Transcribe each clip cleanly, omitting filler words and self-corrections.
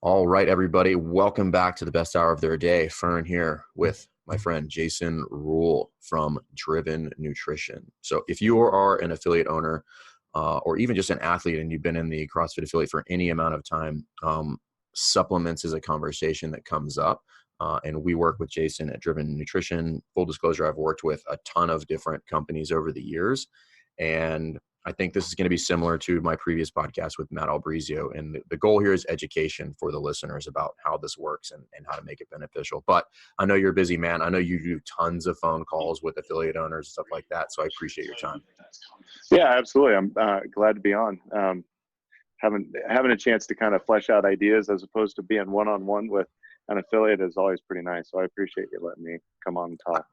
All right, everybody. Welcome back to the best hour of their day. Fern here with my friend Jason Rule from Driven Nutrition. So if you are an affiliate owner or even just an athlete and you've been in the CrossFit affiliate for any amount of time, supplements is a conversation that comes up. And we work with Jason at Driven Nutrition. Full disclosure, I've worked with a ton of different companies over the years. And I think this is going to be similar to my previous podcast with Matt Albrizio. And the goal here is education for the listeners about how this works and how to make it beneficial. But I know you're a busy man. I know you do tons of phone calls with affiliate owners and stuff like that. So I appreciate your time. Yeah, absolutely. I'm glad to be on. Having a chance to kind of flesh out ideas as opposed to being one-on-one with an affiliate is always pretty nice. So I appreciate you letting me come on and talk.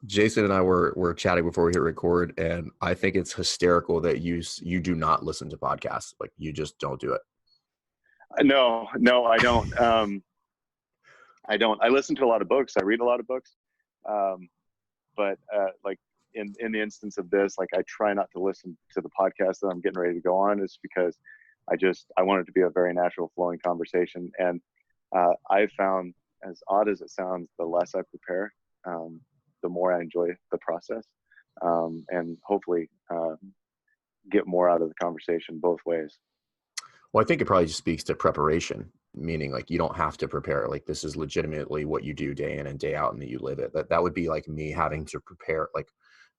Jason and I were chatting before we hit record, and I think it's hysterical that you do not listen to podcasts. Like, you just don't do it. No, I don't. I don't. I listen to a lot of books. I read a lot of books. But like in the instance of this, like, I try not to listen to the podcast that I'm getting ready to go on, is because I want it to be a very natural flowing conversation. And I found, as odd as it sounds, the less I prepare, the more I enjoy the process, and hopefully get more out of the conversation both ways. Well, I think it probably just speaks to preparation, meaning like you don't have to prepare. Like, this is legitimately what you do day in and day out, and that you live it. That would be like me having to prepare, like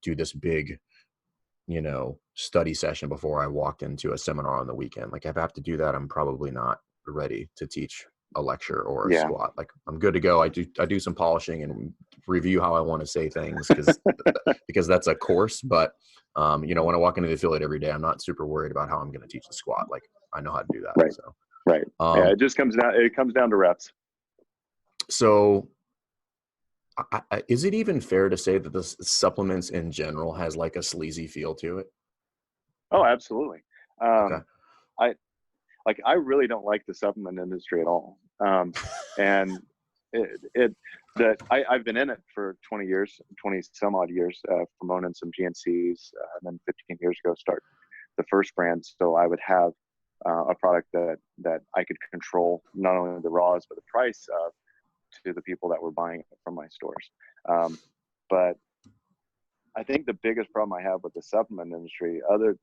do this big, study session before I walked into a seminar on the weekend. Like, if I have to do that, I'm probably not ready to teach a lecture or a squat. Like, I'm good to go. I do some polishing and review how I want to say things because that's a course. But when I walk into the affiliate every day, I'm not super worried about how I'm going to teach the squat. Like, I know how to do that. Right. So, right. Yeah, it just comes down to reps. So is it even fair to say that the supplements in general has like a sleazy feel to it? Oh, absolutely. Okay. I really don't like the supplement industry at all. And I've been in it for 20 some odd years, promoting some GNCs, and then 15 years ago, start the first brand. So I would have a product that I could control not only the raws, but the price of, to the people that were buying it from my stores. But I think the biggest problem I have with the supplement industry, other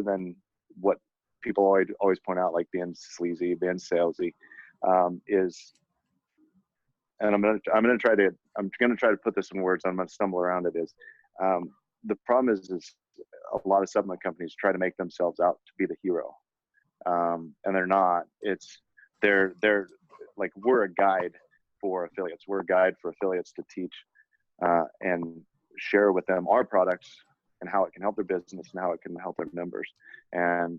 than what people always point out, like being sleazy, being salesy, is, and I'm gonna try to put this in words. I'm gonna stumble around it. Is the problem is a lot of supplement companies try to make themselves out to be the hero, and they're not. They're like, we're a guide for affiliates. We're a guide for affiliates to teach and share with them our products and how it can help their business and how it can help their members. And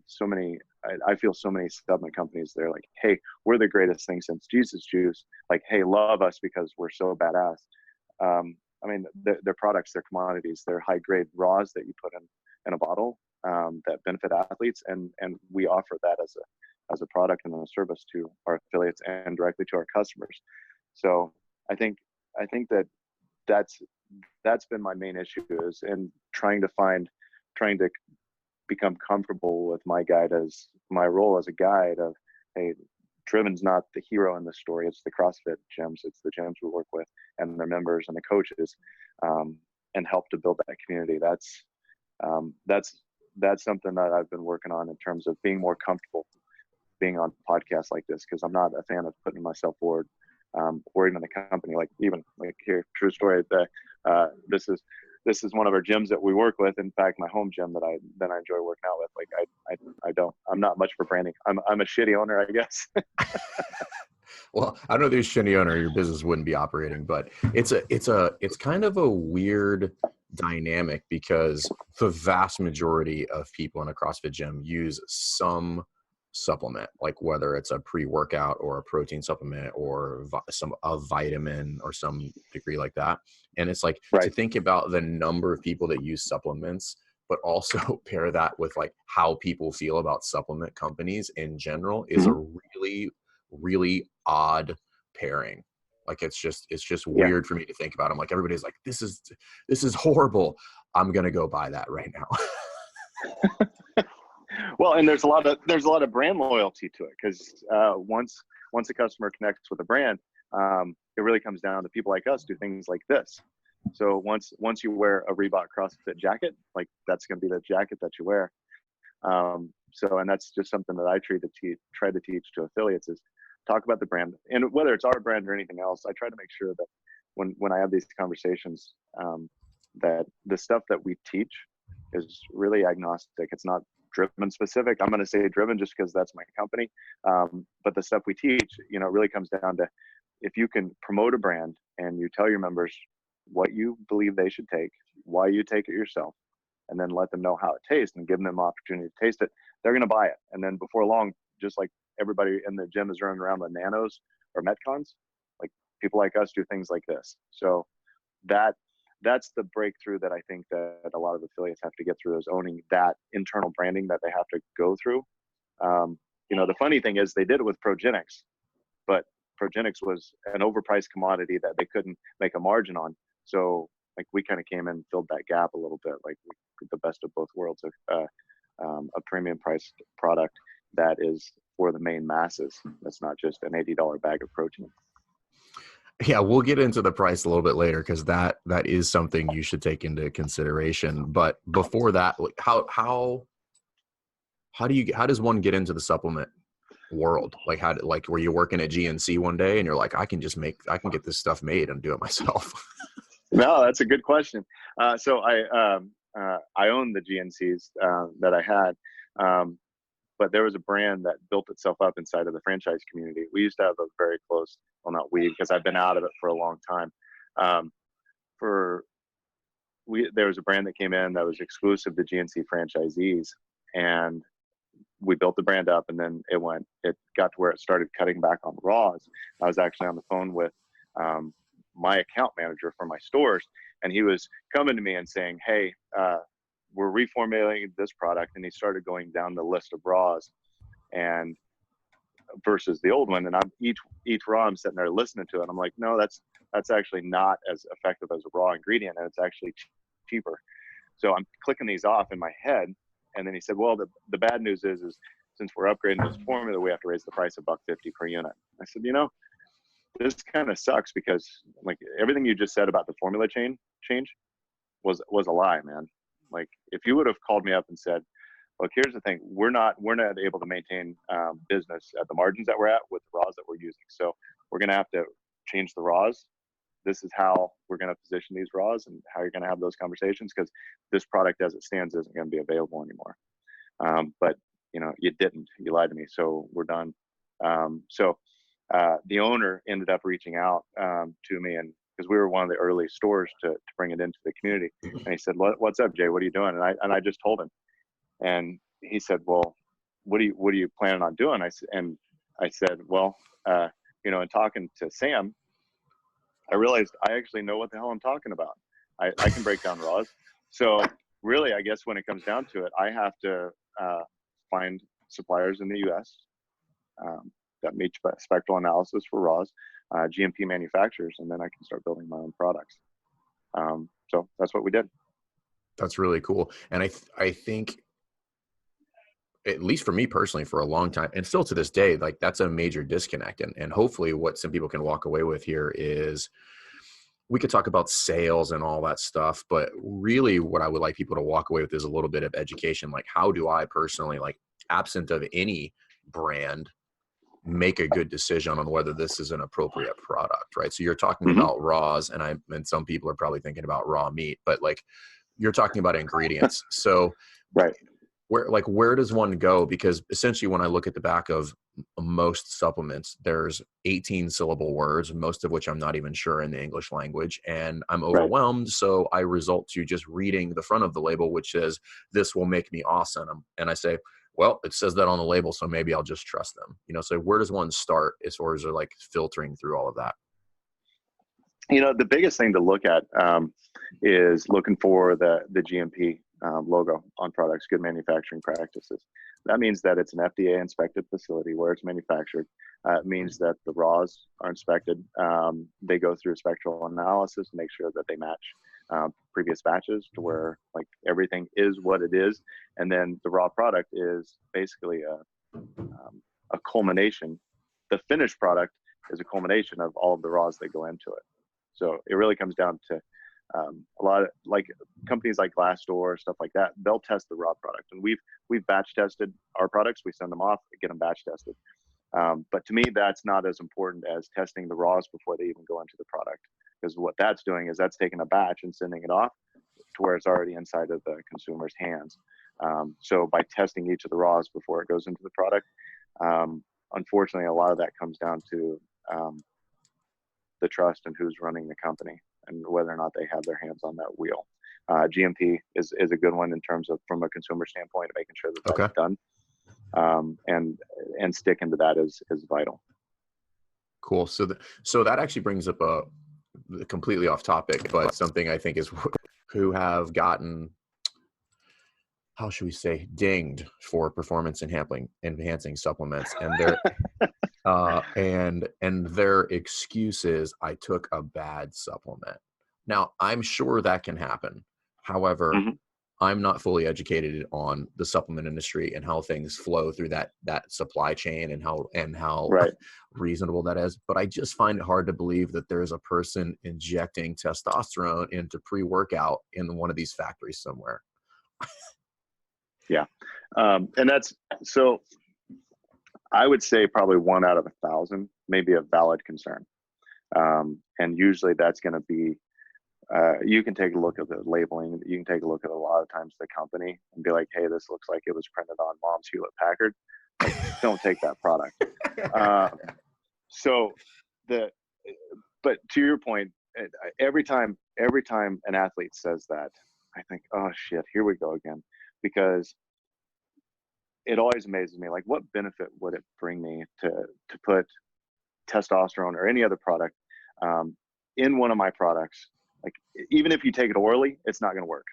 I feel so many supplement companies, they're like, hey, we're the greatest thing since Jesus Juice. Like, hey, love us because we're so badass. I mean, their products, their commodities, they're high grade raws that you put in a bottle that benefit athletes. And we offer that as a product and a service to our affiliates and directly to our customers. So I think that's been my main issue, is in trying to become comfortable with my role as a guide of, hey, Driven's not the hero in this story. It's the CrossFit gyms. It's the gyms we work with and their members and the coaches, and help to build that community. That's something that I've been working on in terms of being more comfortable being on podcasts like this, because I'm not a fan of putting myself forward. Or even the company, like here, true story. This is one of our gyms that we work with. In fact, my home gym that I enjoy working out with. Like, I'm not much for branding. I'm a shitty owner, I guess. Well, I know there's shitty owner, your business wouldn't be operating, but it's kind of a weird dynamic, because the vast majority of people in a CrossFit gym use some supplement, like whether it's a pre-workout or a protein supplement or a vitamin or some degree like that. And it's like, right. To think about the number of people that use supplements, but also pair that with like how people feel about supplement companies in general is a really, really odd pairing. Like, it's just weird for me to think about. I'm like, everybody's like, this is horrible. I'm going to go buy that right now. Well, and there's a lot of brand loyalty to it, because once a customer connects with a brand, it really comes down to people like us do things like this. So once you wear a Reebok CrossFit jacket, like that's going to be the jacket that you wear. And that's just something that I try to teach to affiliates, is talk about the brand, and whether it's our brand or anything else, I try to make sure that when I have these conversations, that the stuff that we teach is really agnostic. It's not Driven specific. I'm going to say Driven just because that's my company. But the stuff we teach, really comes down to, if you can promote a brand and you tell your members what you believe they should take, why you take it yourself, and then let them know how it tastes and give them opportunity to taste it, they're going to buy it. And then before long, just like everybody in the gym is running around with nanos or Metcons, like people like us do things like this. So that's the breakthrough that I think that a lot of affiliates have to get through, is owning that internal branding that they have to go through. The funny thing is, they did it with Progenics, but Progenics was an overpriced commodity that they couldn't make a margin on. So like we kind of came in and filled that gap a little bit, like the best of both worlds, a premium priced product that is for the main masses. That's not just an $80 bag of protein. Yeah, we'll get into the price a little bit later, because that is something you should take into consideration. But before that, how does one get into the supplement world? Like were you working at GNC one day and you're like, I can get this stuff made and do it myself? No, that's a good question. So I own the GNCs that I had. But there was a brand that built itself up inside of the franchise community. We used to have a very close, well, not we, because I've been out of it for a long time. There was a brand that came in that was exclusive to GNC franchisees, and we built the brand up, and then it got to where it started cutting back on raws. I was actually on the phone with my account manager for my stores, and he was coming to me and saying, hey, we're reformulating this product, and he started going down the list of raws and versus the old one. And I'm each raw, I'm sitting there listening to it. I'm like, no, that's actually not as effective as a raw ingredient, and it's actually cheaper. So I'm clicking these off in my head. And then he said, well, the bad news is since we're upgrading this formula, we have to raise the price $1.50 per unit. I said, this kind of sucks, because like everything you just said about the formula change was a lie, man. Like if you would have called me up and said, look, here's the thing, we're not able to maintain business at the margins that we're at with the raws that we're using. So we're going to have to change the raws. This is how we're going to position these raws and how you're going to have those conversations, because this product as it stands isn't going to be available anymore. But you didn't, you lied to me. So we're done. The owner ended up reaching out to me, and because we were one of the early stores to bring it into the community. And he said, what's up, Jay? What are you doing? And I just told him. And he said, well, what are you planning on doing? I said, well, in talking to Sam, I realized I actually know what the hell I'm talking about. I can break down raws. So really, I guess when it comes down to it, I have to find suppliers in the U.S. That meet spectral analysis for raws, GMP manufacturers, and then I can start building my own products. So that's what we did. That's really cool. And I think, at least for me personally, for a long time, and still to this day, like that's a major disconnect. And hopefully what some people can walk away with here is, we could talk about sales and all that stuff, but really what I would like people to walk away with is a little bit of education. Like, how do I personally, like absent of any brand, make a good decision on whether this is an appropriate product, right? So you're talking about raws, and some people are probably thinking about raw meat, but like you're talking about ingredients. So right. Where does one go? Because essentially when I look at the back of most supplements, there's 18 syllable words, most of which I'm not even sure in the English language, and I'm overwhelmed. Right. So I result to just reading the front of the label, which says, this will make me awesome. And I say, well, it says that on the label, so maybe I'll just trust them. So where does one start as far as like filtering through all of that? The biggest thing to look at is looking for the GMP logo on products, good manufacturing practices. That means that it's an FDA inspected facility where it's manufactured. It means that the raws are inspected. They go through a spectral analysis to make sure that they match previous batches, to where like everything is what it is, and then the raw product is basically a culmination. The finished product is a culmination of all of the raws that go into it. So it really comes down to a lot of like companies like Glassdoor, stuff like that. They'll test the raw product, and we've batch tested our products. We send them off, get them batch tested. But to me, that's not as important as testing the raws before they even go into the product, because what that's doing is that's taking a batch and sending it off to where it's already inside of the consumer's hands. So by testing each of the raws before it goes into the product, unfortunately, a lot of that comes down to the trust and who's running the company and whether or not they have their hands on that wheel. GMP is a good one in terms of, from a consumer standpoint, making sure that that's done. And sticking to that is vital. Cool. So that actually brings up a completely off topic, but something I think is who have gotten, how should we say, dinged for performance enhancing supplements, and their and their excuse is, I took a bad supplement. Now, I'm sure that can happen. However, I'm not fully educated on the supplement industry and how things flow through that supply chain and how reasonable that is. But I just find it hard to believe that there's a person injecting testosterone into pre-workout in one of these factories somewhere. Yeah. And that's, so I would say probably 1 out of 1,000 may be a valid concern. And usually that's going to be, you can take a look at the labeling. You can take a look at a lot of times the company and be like, hey, this looks like it was printed on Mom's Hewlett Packard. Like, don't take that product. But to your point, every time an athlete says that, I think, oh shit, here we go again. Because it always amazes me, like, what benefit would it bring me to put testosterone or any other product in one of my products? Like, even if you take it orally, it's not going to work,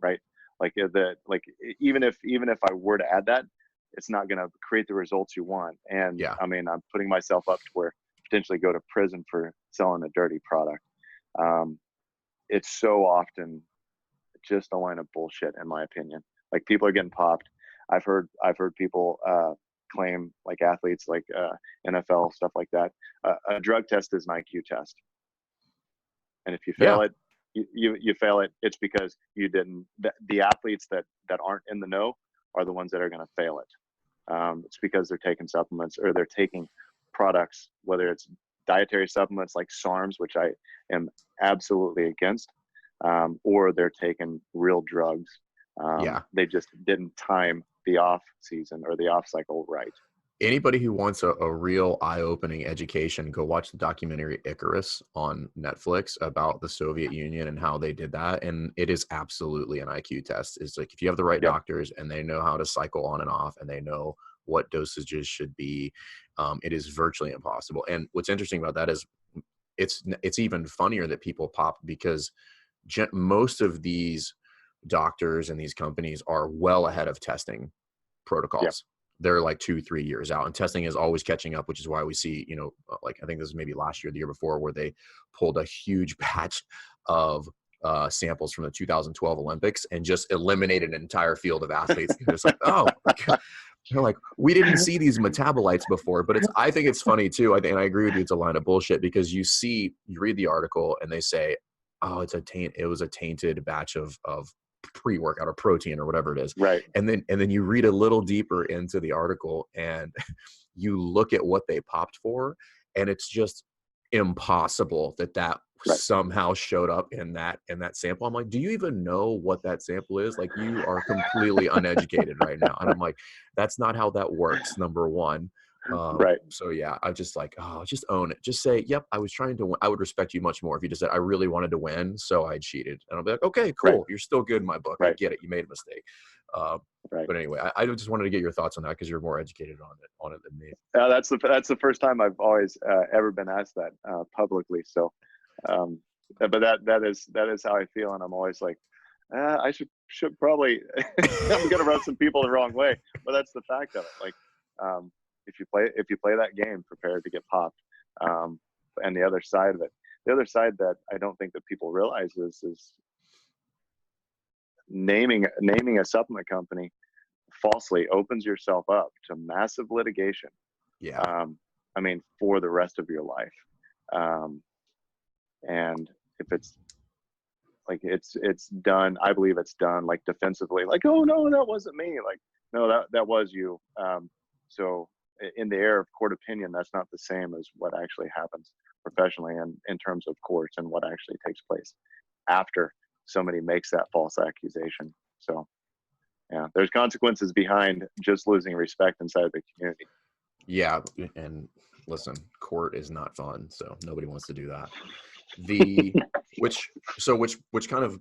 right? Like even if I were to add that, it's not going to create the results you want. And I mean, I'm putting myself up to where potentially go to prison for selling a dirty product. It's so often just a line of bullshit, in my opinion. Like, people are getting popped. I've heard people claim, like athletes, like NFL, stuff like that. A drug test is an IQ test. And if you fail it, you fail it. It's because you didn't. The athletes that aren't in the know are the ones that are going to fail it. It's because they're taking supplements, or they're taking products, whether it's dietary supplements like SARMs, which I am absolutely against, or they're taking real drugs. They just didn't time the off season or the off cycle right. Anybody who wants a real eye-opening education, go watch the documentary Icarus on Netflix about the Soviet Union and how they did that. And it is absolutely an IQ test. It's like, if you have the right doctors and they know how to cycle on and off and they know what dosages should be, it is virtually impossible. And what's interesting about that is it's even funnier that people pop, because most of these doctors and these companies are well ahead of testing protocols. They're like 2-3 years out, and testing is always catching up, which is why we see, like, I think this was maybe last year, the year before, where they pulled a huge batch of samples from the 2012 Olympics and just eliminated an entire field of athletes. It's like, oh, they're like, we didn't see these metabolites before. But I think it's funny too. And I agree with you, it's a line of bullshit, because you read the article and they say, oh, it was a tainted batch of pre-workout or protein or whatever it is. Right. And then you read a little deeper into the article and you look at what they popped for, and it's just impossible that somehow showed up in that sample. I'm like, do you even know what that sample is? Like, you are completely uneducated right now. And I'm like, that's not how that works, number one. So yeah, I just like, just own it. Just say, yep, I was trying to win. I would respect you much more if you just said, I really wanted to win, so I cheated. And I'll be like, okay, cool. You're still good in my book. I get it. You made a mistake. But anyway, I just wanted to get your thoughts on that, because you're more educated on it than me. That's the first time I've always ever been asked that publicly. So, but that is how I feel. And I'm always like, I should probably, I'm going to rub some people the wrong way, but that's the fact of it. Like, if you play that game, prepare to get popped. And the other side of it, the other side that I don't think that people realize is naming a supplement company falsely opens yourself up to massive litigation. Yeah. I mean, for the rest of your life. And if it's like, it's done, I believe it's done like defensively, like, oh no, that wasn't me. Like, no, that was you. So in the air of court opinion, that's not the same as what actually happens professionally and in terms of courts and what actually takes place after somebody makes that false accusation. So yeah, there's consequences behind just losing respect inside the community. Yeah. And listen, court is not fun. So nobody wants to do that. Which kind of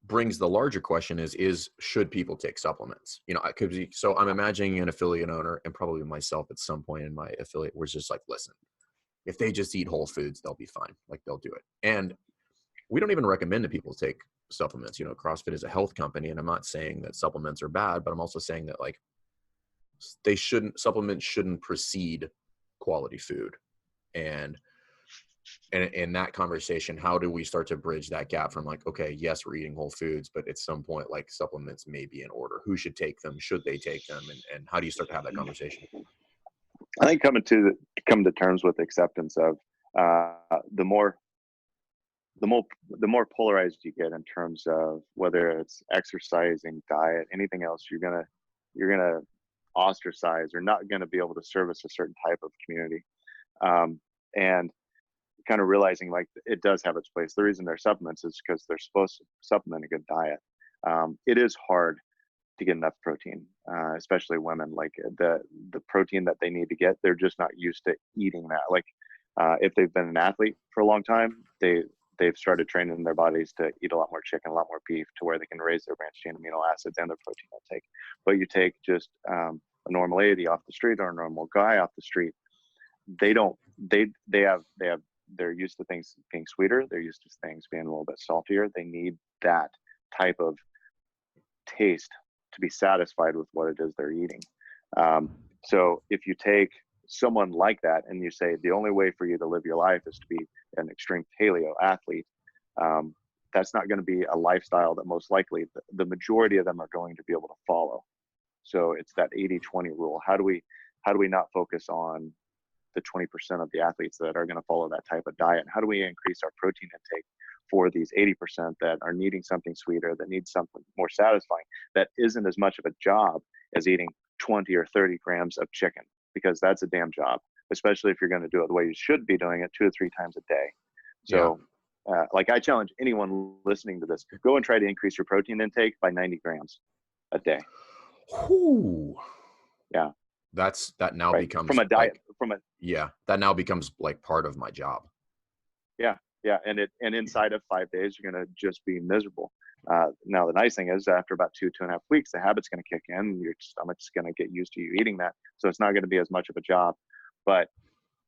brings the larger question is should people take supplements? You know, I could be, so I'm imagining an affiliate owner and probably myself at some point in my affiliate was just like, listen, if they just eat whole foods, they'll be fine. Like they'll do it. And we don't even recommend that people take supplements. You know, CrossFit is a health company, and I'm not saying that supplements are bad, but I'm also saying that like supplements shouldn't precede quality food. And in that conversation, how do we start to bridge that gap from like, okay, yes, we're eating whole foods, but at some point, like supplements may be in order. Who should take them? Should they take them? And how do you start to have that conversation? I think come to terms with acceptance of the more polarized you get in terms of whether it's exercising, diet, anything else, you're gonna ostracize or not gonna be able to service a certain type of community. And kind of realizing like it does have its place. The reason they're supplements is because they're supposed to supplement a good diet. It is hard to get enough protein, especially women. Like the protein that they need to get, they're just not used to eating that. Like if they've been an athlete for a long time, they've started training their bodies to eat a lot more chicken, a lot more beef, to where they can raise their branched chain amino acids and their protein intake. But you take just a normal lady off the street or a normal guy off the street, they're used to things being sweeter. They're used to things being a little bit saltier. They need that type of taste to be satisfied with what it is they're eating. So if you take someone like that and you say the only way for you to live your life is to be an extreme paleo athlete, that's not going to be a lifestyle that most likely the majority of them are going to be able to follow. So it's that 80-20 rule. How do we not focus on the 20% of the athletes that are going to follow that type of diet? How do we increase our protein intake for these 80% that are needing something sweeter, that need something more satisfying, that isn't as much of a job as eating 20 or 30 grams of chicken? Because that's a damn job, especially if you're going to do it the way you should be doing it 2 or 3 times a day. So like I challenge anyone listening to this, go and try to increase your protein intake by 90 grams a day. Ooh. Yeah. That now becomes from a diet, that now becomes like part of my job. Yeah. And inside of 5 days, you're going to just be miserable. Now, the nice thing is after about 2.5 weeks, the habit's going to kick in. Your stomach's going to get used to you eating that. So it's not going to be as much of a job, but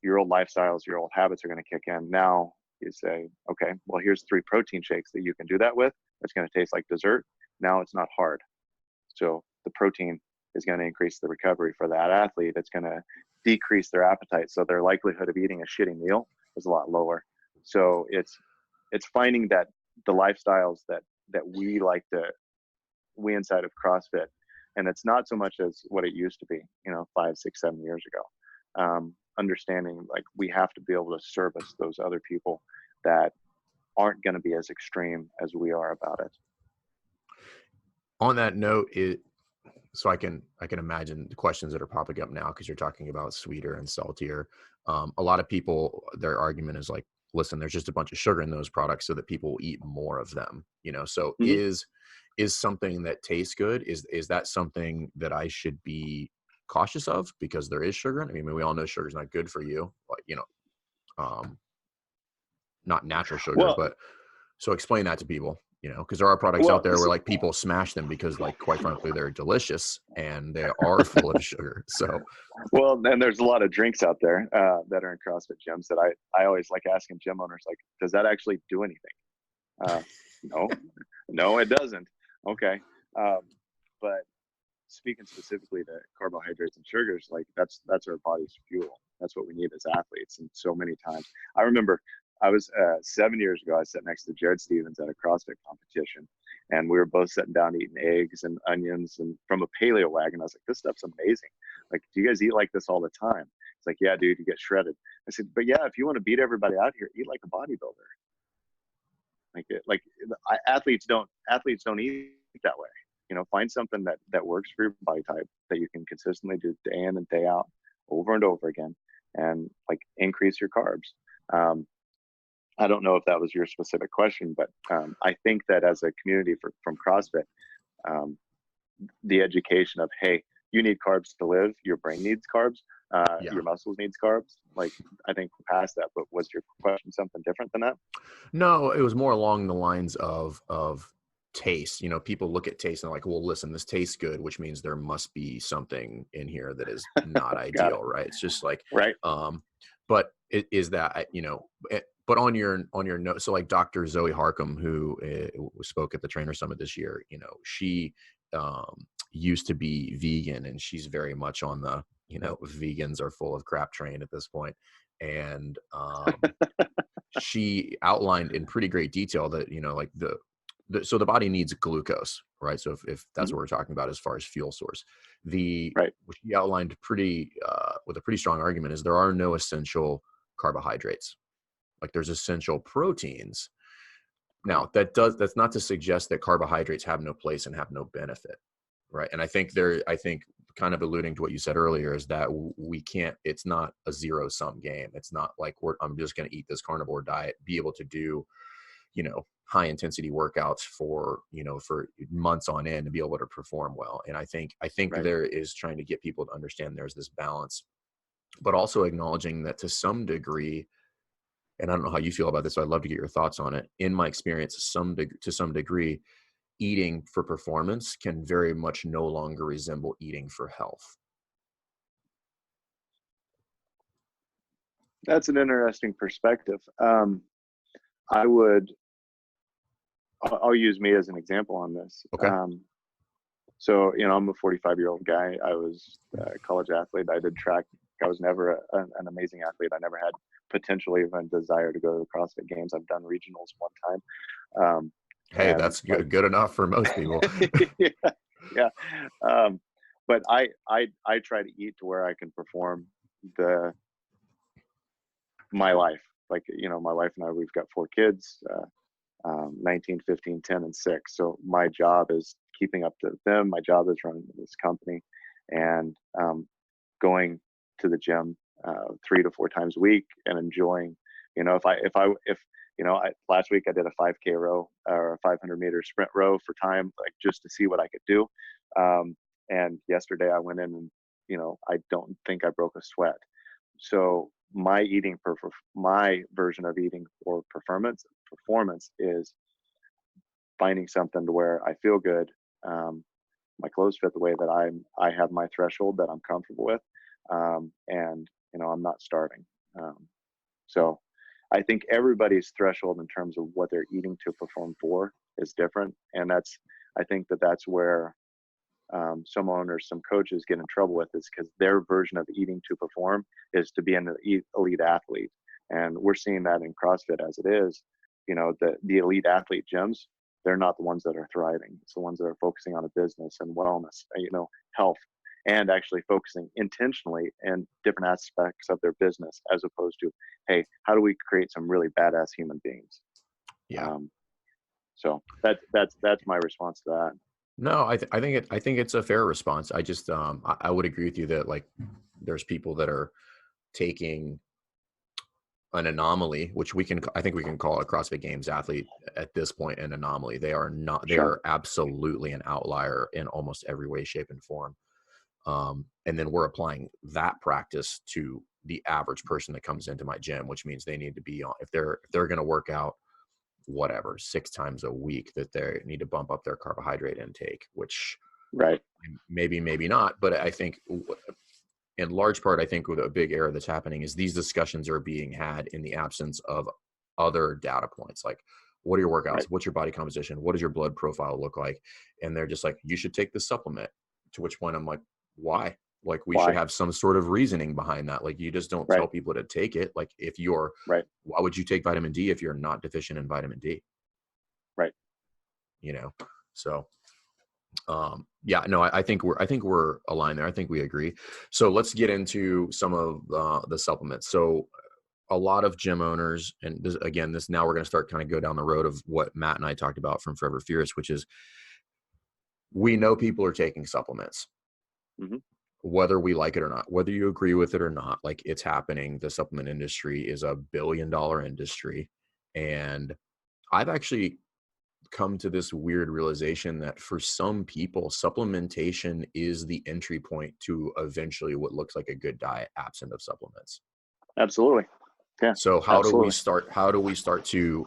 your old lifestyles, your old habits are going to kick in. Now you say, okay, well, here's 3 protein shakes that you can do that with. It's going to taste like dessert. Now it's not hard. So the protein is going to increase the recovery for that athlete. It's going to decrease their appetite. So their likelihood of eating a shitty meal is a lot lower. So it's finding that the lifestyles that we inside of CrossFit, and it's not so much as what it used to be, 5, 6, 7 years ago. Understanding like we have to be able to service those other people that aren't going to be as extreme as we are about it. On that note, so I can imagine the questions that are popping up now because you're talking about sweeter and saltier. A lot of people, their argument is like, listen, there's just a bunch of sugar in those products so that people will eat more of them. So is something that tastes good, is that something that I should be cautious of because there is sugar? I mean, we all know sugar is not good for you, but not natural sugar, but so explain that to people. Because there are products out there where like people smash them because like quite frankly they're delicious and they are full of sugar. So and there's a lot of drinks out there that are in CrossFit gyms that I always like asking gym owners, like, does that actually do anything? No, it doesn't. Okay, but speaking specifically to carbohydrates and sugars, like that's our body's fuel. That's what we need as athletes. And so many times, I remember I was 7 years ago. I was sitting next to Jared Stevens at a CrossFit competition, and we were both sitting down eating eggs and onions and from a paleo wagon. I was like, "This stuff's amazing. Like, do you guys eat like this all the time?" It's like, "Yeah, dude, you get shredded." I said, "But yeah, if you want to beat everybody out here, eat like a bodybuilder. Athletes don't eat that way. You know, find something that works for your body type that you can consistently do day in and day out, over and over again, and like increase your carbs." I don't know if that was your specific question, but I think that as a community from CrossFit, the education of, hey, you need carbs to live, your brain needs carbs, Yeah. your muscles needs carbs. Like, I think past that, but was your question something different than that? No, it was more along the lines of taste. You know, people look at taste and they're like, well, listen, this tastes good, which means there must be something in here that is not Got it. ideal, right? It's just like, Right. but it is that, you know, but on your note, so like Dr. Zoe Harcum, who spoke at the Trainer Summit this year, you know, she used to be vegan, and she's very much on the, you know, vegans are full of crap train at this point. And she outlined in pretty great detail that, you know, like so the body needs glucose, right? So if that's Mhm. what we're talking about as far as fuel source, Right. what she outlined pretty with a pretty strong argument is there are no essential carbohydrates. Like, there's essential proteins. Right. Now, that's not to suggest that carbohydrates have no place and have no benefit, right? And I think kind of alluding to what you said earlier is that we can't, it's not a zero sum game. It's not like I'm just going to eat this carnivore diet, be able to do, you know, high intensity workouts for, you know, for months on end to be able to perform well. And I think Right. there is trying to get people to understand there's this balance, but also acknowledging that to some degree, and I don't know how you feel about this, so I'd love to get your thoughts on it. In my experience, to some degree, eating for performance can very much no longer resemble eating for health. That's an interesting perspective. I would, I'll use me as an example on this. Okay. So, you know, I'm a 45-year-old guy. I was a college athlete. I did track. I was never an amazing athlete. I never had potentially even desire to go to the CrossFit Games. I've done regionals one time. Hey, And that's like, good enough for most people. yeah, yeah. But I try to eat to where I can perform my life. Like, you know, my wife and I, we've got 4 kids, 19, 15, 10, and 6. So my job is keeping up to them. My job is running this company, and going to the gym 3 to 4 times a week and enjoying. You know, if you know, last week I did a 5K row or a 500-meter sprint row for time, like just to see what I could do. And yesterday I went in and, you know, I don't think I broke a sweat. So my version of eating for performance is finding something to where I feel good. My clothes fit the way that I have my threshold that I'm comfortable with, and you know, I'm not starving. So I think everybody's threshold in terms of what they're eating to perform for is different, and I think that's where some owners, some coaches get in trouble with, is because their version of eating to perform is to be an elite athlete. And we're seeing that in CrossFit as it is. You know, the elite athlete gyms, they're not the ones that are thriving. It's the ones that are focusing on a business and wellness, you know, health, and actually focusing intentionally in different aspects of their business, as opposed to, hey, how do we create some really badass human beings? Yeah. Um, so that's my response to that. No, I think it's a fair response. I just I would agree with you that, like, there's people that are taking an anomaly, which I think we can call a CrossFit Games athlete at this point an anomaly. They are not, they Sure. are absolutely an outlier in almost every way, shape, and form. And then we're applying that practice to the average person that comes into my gym, which means they need to be on, if they're going to work out whatever 6 times a week, that they need to bump up their carbohydrate intake, which Right. maybe not. But I think in large part, I think with a big error that's happening is these discussions are being had in the absence of other data points. Like, what are your workouts? Right. What's your body composition? What does your blood profile look like? And they're just like, you should take this supplement. To which point I'm like, why? Like we should Why? have some sort of reasoning behind that. Like you just don't Right. tell people to take it. Like if you're, Right. why would you take vitamin D if you're not deficient in vitamin D? Right. You know? So, yeah, no, I think we're aligned there. I think we agree. So let's get into some of the supplements. So a lot of gym owners, and this, again, this now we're going to start kind of go down the road of what Matt and I talked about from Forever Fierce, which is we know people are taking supplements, Hmm. whether we like it or not, whether you agree with it or not. Like it's happening. The supplement industry is a billion-dollar industry, and I've actually come to this weird realization that for some people, supplementation is the entry point to eventually what looks like a good diet absent of supplements. Absolutely. Yeah. So Absolutely. how do we start to,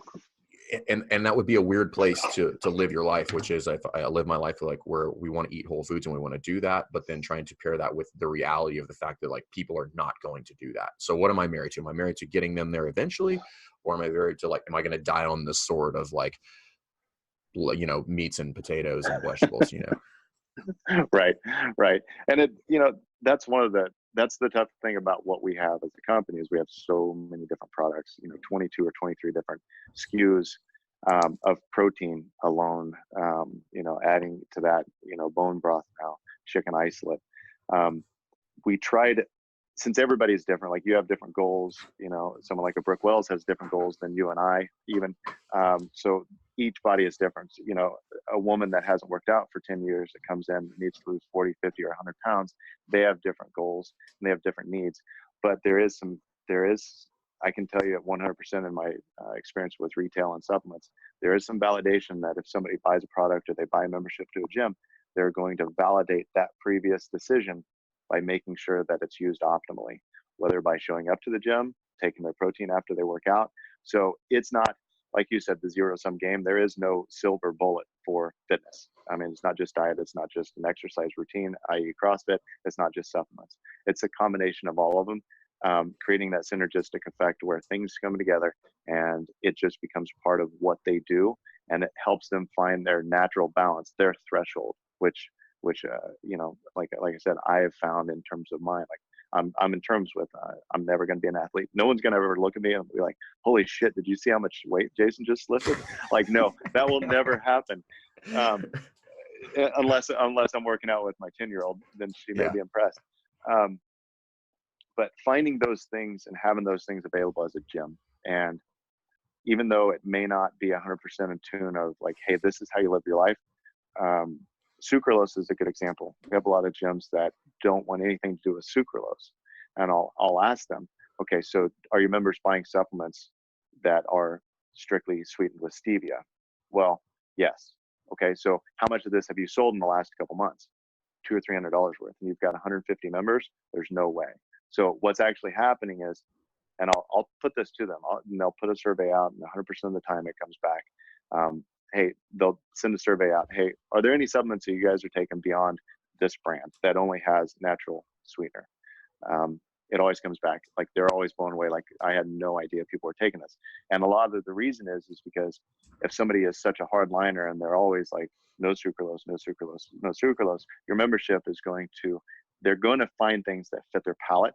and that would be a weird place to live your life, which is if I live my life like where we want to eat whole foods and we want to do that, but then trying to pair that with the reality of the fact that like people are not going to do that. So what am I married to? Am I married to getting them there eventually? Or am I married to like, am I going to die on the sword of like, you know, meats and potatoes and vegetables, you know? Right. Right. And that's that's the tough thing about what we have as a company is we have so many different products, 22 or 23 different SKUs of protein alone, adding to that, bone broth now, chicken isolate. Um, we tried, since everybody's different, like you have different goals, someone like a Brooke Wells has different goals than you and I even. So each body is different. A woman that hasn't worked out for 10 years that comes in needs to lose 40, 50, or 100 pounds. They have different goals and they have different needs. But I can tell you at 100% in my experience with retail and supplements, there is some validation that if somebody buys a product or they buy a membership to a gym, they're going to validate that previous decision by making sure that it's used optimally, whether by showing up to the gym, taking their protein after they work out. So it's not, like you said, the zero sum game. There is no silver bullet for fitness. I mean, it's not just diet. It's not just an exercise routine, i.e. CrossFit. It's not just supplements. It's a combination of all of them, creating that synergistic effect where things come together and it just becomes part of what they do. And it helps them find their natural balance, their threshold, which like I said, I have found in terms of mine, like I'm in terms with, I'm never going to be an athlete. No one's going to ever look at me and be like, holy shit, did you see how much weight Jason just lifted? Like, no, that will never happen. Unless I'm working out with my 10-year-old, then she may Yeah. be impressed. But finding those things and having those things available as a gym, and even though it may not be 100% in tune of like, hey, this is how you live your life. Sucralose is a good example. We have a lot of gyms that don't want anything to do with sucralose, and I'll ask them, okay, so are your members buying supplements that are strictly sweetened with stevia? Well, yes. Okay, so how much of this have you sold in the last couple months? $200 or $300 worth, and you've got 150 members. There's no way. So what's actually happening is, and I'll put this to them, and they'll put a survey out, and 100% of the time it comes back. Hey, they'll send a survey out. Hey, are there any supplements that you guys are taking beyond this brand that only has natural sweetener? It always comes back. Like they're always blown away. Like I had no idea people were taking this. And a lot of the reason is because if somebody is such a hard liner and they're always like, no sucralose, no sucralose, no sucralose, your membership is they're going to find things that fit their palate.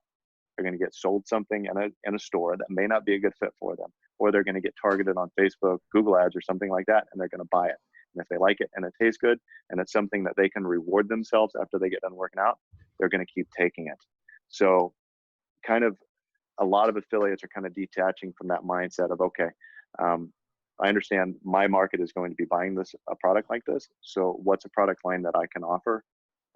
They're going to get sold something in a store that may not be a good fit for them, or they're going to get targeted on Facebook, Google ads, or something like that, and they're going to buy it. And if they like it and it tastes good and it's something that they can reward themselves after they get done working out, they're going to keep taking it. So kind of a lot of affiliates are kind of detaching from that mindset of, okay, I understand my market is going to be buying a product like this. So what's a product line that I can offer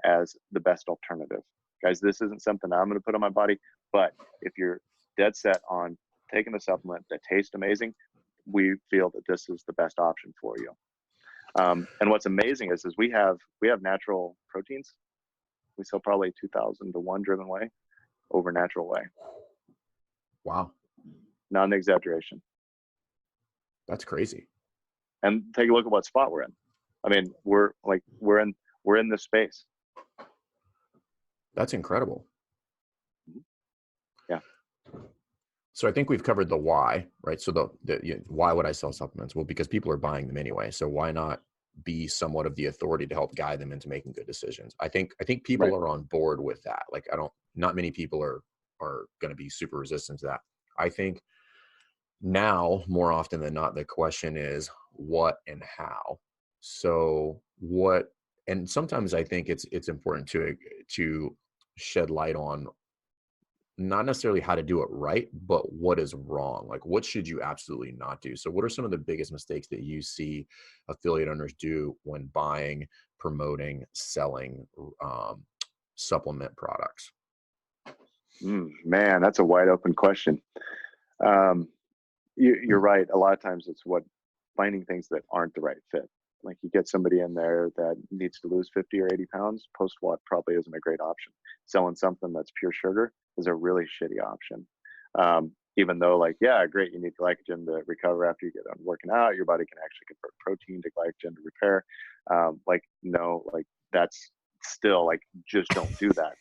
as the best alternative? Guys, this isn't something I'm going to put on my body, but if you're dead set on taking a supplement that tastes amazing, we feel that this is the best option for you. And what's amazing is we have natural proteins. We sell probably 2,000 to 1 Driven Whey over Natural Whey. Wow. Not an exaggeration. That's crazy. And take a look at what spot we're in. I mean, we're in this space. That's incredible. Yeah. So I think we've covered the why, right? So why would I sell supplements? Well, because people are buying them anyway. So why not be somewhat of the authority to help guide them into making good decisions. I think people Right. are on board with that. Like not many people are going to be super resistant to that. I think now more often than not, the question is what and how. So what, and sometimes I think it's important to shed light on not necessarily how to do it right, but what is wrong. Like, what should you absolutely not do? So, what are some of the biggest mistakes that you see affiliate owners do when buying, promoting, selling supplement products? Man, that's a wide open question. Um, you're right. A lot of times it's finding things that aren't the right fit. Like you get somebody in there that needs to lose 50 or 80 pounds, post-WOD probably isn't a great option. Selling something that's pure sugar is a really shitty option. Even though like, yeah, great, you need glycogen to recover after you get done working out, your body can actually convert protein to glycogen to repair. No, like that's still like, just don't do that.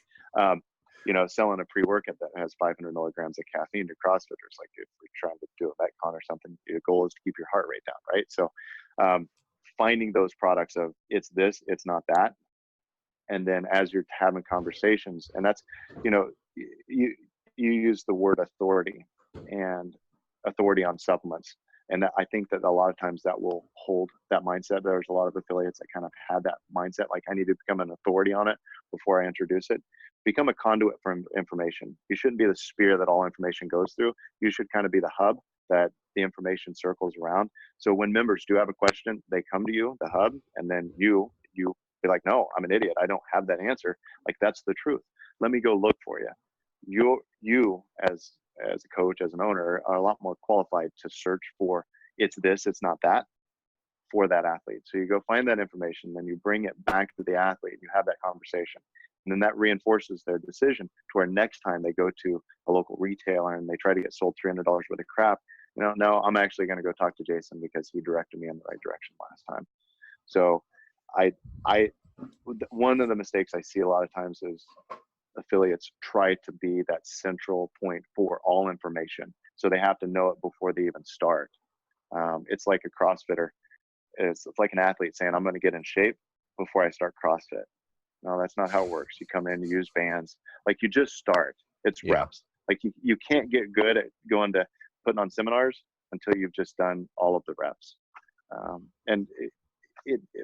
Selling a pre-workout that has 500 milligrams of caffeine to CrossFitters, like if we're trying to do a Metcon or something, the goal is to keep your heart rate down, right? So finding those products of it's this, it's not that. And then as you're having conversations, and that's, you use the word authority and authority on supplements. And I think that a lot of times that will hold that mindset. There's a lot of affiliates that kind of had that mindset, like I need to become an authority on it before I introduce it. Become a conduit for information. You shouldn't be the spear that all information goes through. You should kind of be the hub that the information circles around. So when members do have a question, they come to you, the hub, and then you be like, no, I'm an idiot. I don't have that answer. Like that's the truth. Let me go look for you. You as a coach, as an owner, are a lot more qualified to search for it's this, it's not that for that athlete. So you go find that information, then you bring it back to the athlete, you have that conversation. And then that reinforces their decision to where next time they go to a local retailer and they try to get sold $300 worth of crap, no, I'm actually going to go talk to Jason because he directed me in the right direction last time. So one of the mistakes I see a lot of times is affiliates try to be that central point for all information. So they have to know it before they even start. It's like a CrossFitter. It's like an athlete saying, I'm going to get in shape before I start CrossFit. No, that's not how it works. You come in, you use bands. Like you just start. It's reps. Like you can't get good at going to putting on seminars until you've just done all of the reps. And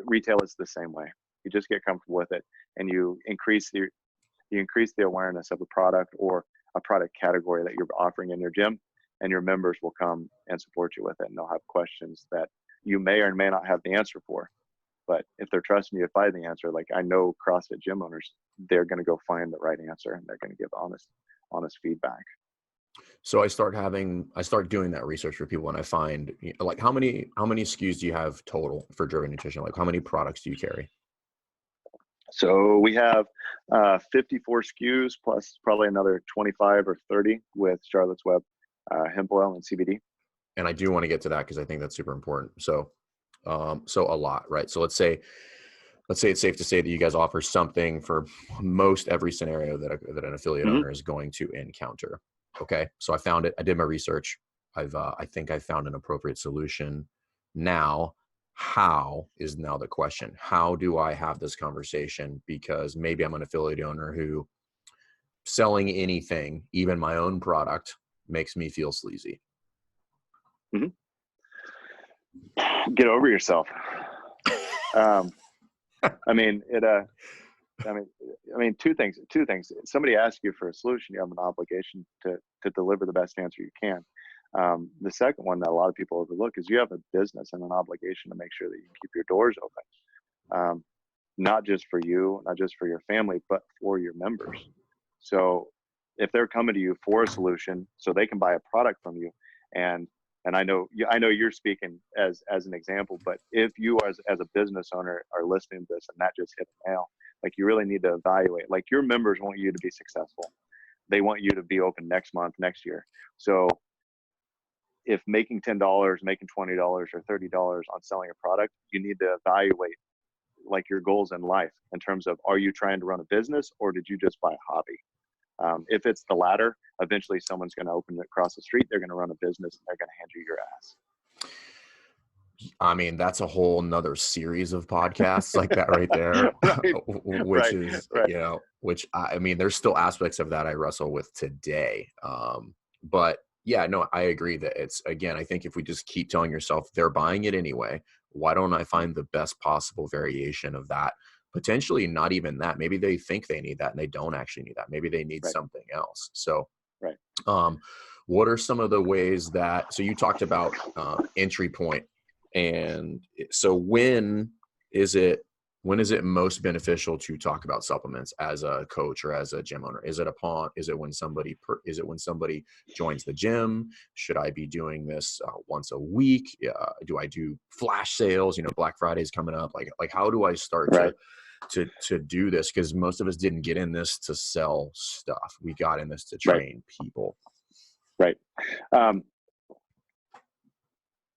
retail is the same way. You just get comfortable with it, and you increase the awareness of a product or a product category that you're offering in your gym, and your members will come and support you with it, and they'll have questions that you may or may not have the answer for. But if they're trusting you to find the answer, like I know CrossFit gym owners, they're going to go find the right answer, and they're going to give honest feedback. So I start doing that research for people, and I find like how many SKUs do you have total for Driven Nutrition? Like how many products do you carry? So we have 54 SKUs plus probably another 25 or 30 with Charlotte's Web, hemp oil, and CBD. And I do want to get to that because I think that's super important. So a lot, right? So let's say it's safe to say that you guys offer something for most every scenario that an affiliate owner is going to encounter. Okay. So I found it. I did my research. I think I found an appropriate solution. Now, how is now the question? How do I have this conversation? Because maybe I'm an affiliate owner who selling anything, even my own product, makes me feel sleazy. Get over yourself. Two things. Somebody asks you for a solution, you have an obligation to deliver the best answer you can. The second one that a lot of people overlook is you have a business and an obligation to make sure that you keep your doors open, not just for you, not just for your family, but for your members. So if they're coming to you for a solution so they can buy a product from you, and I know you're speaking as an example, but if you as a business owner are listening to this and that just hit a nail, like you really need to evaluate, like your members want you to be successful. They want you to be open next month, next year. So if making $10, making $20 or $30 on selling a product, you need to evaluate like your goals in life in terms of, are you trying to run a business or did you just buy a hobby? If it's the latter, eventually someone's going to open it across the street. They're going to run a business and they're going to hand you your ass. I mean, that's a whole nother series of podcasts like that right there, Right, which right, is, right, which I mean, there's still aspects of that I wrestle with today. But yeah, no, I agree that it's, again, I think if we just keep telling yourself they're buying it anyway, why don't I find the best possible variation of that? Potentially not even that. Maybe they think they need that and they don't actually need that. Maybe they need right, something else. So, right. um, what are some of the ways that, so you talked about entry point, and so is it when is it most beneficial to talk about supplements as a coach or as a gym owner? Is it when somebody joins the gym? Should I be doing this once a week? Do I do flash sales? Black Friday is coming up. Like how do I start Right. to do this? Because most of us didn't get in this to sell stuff. We got in this to Right. train people. Right.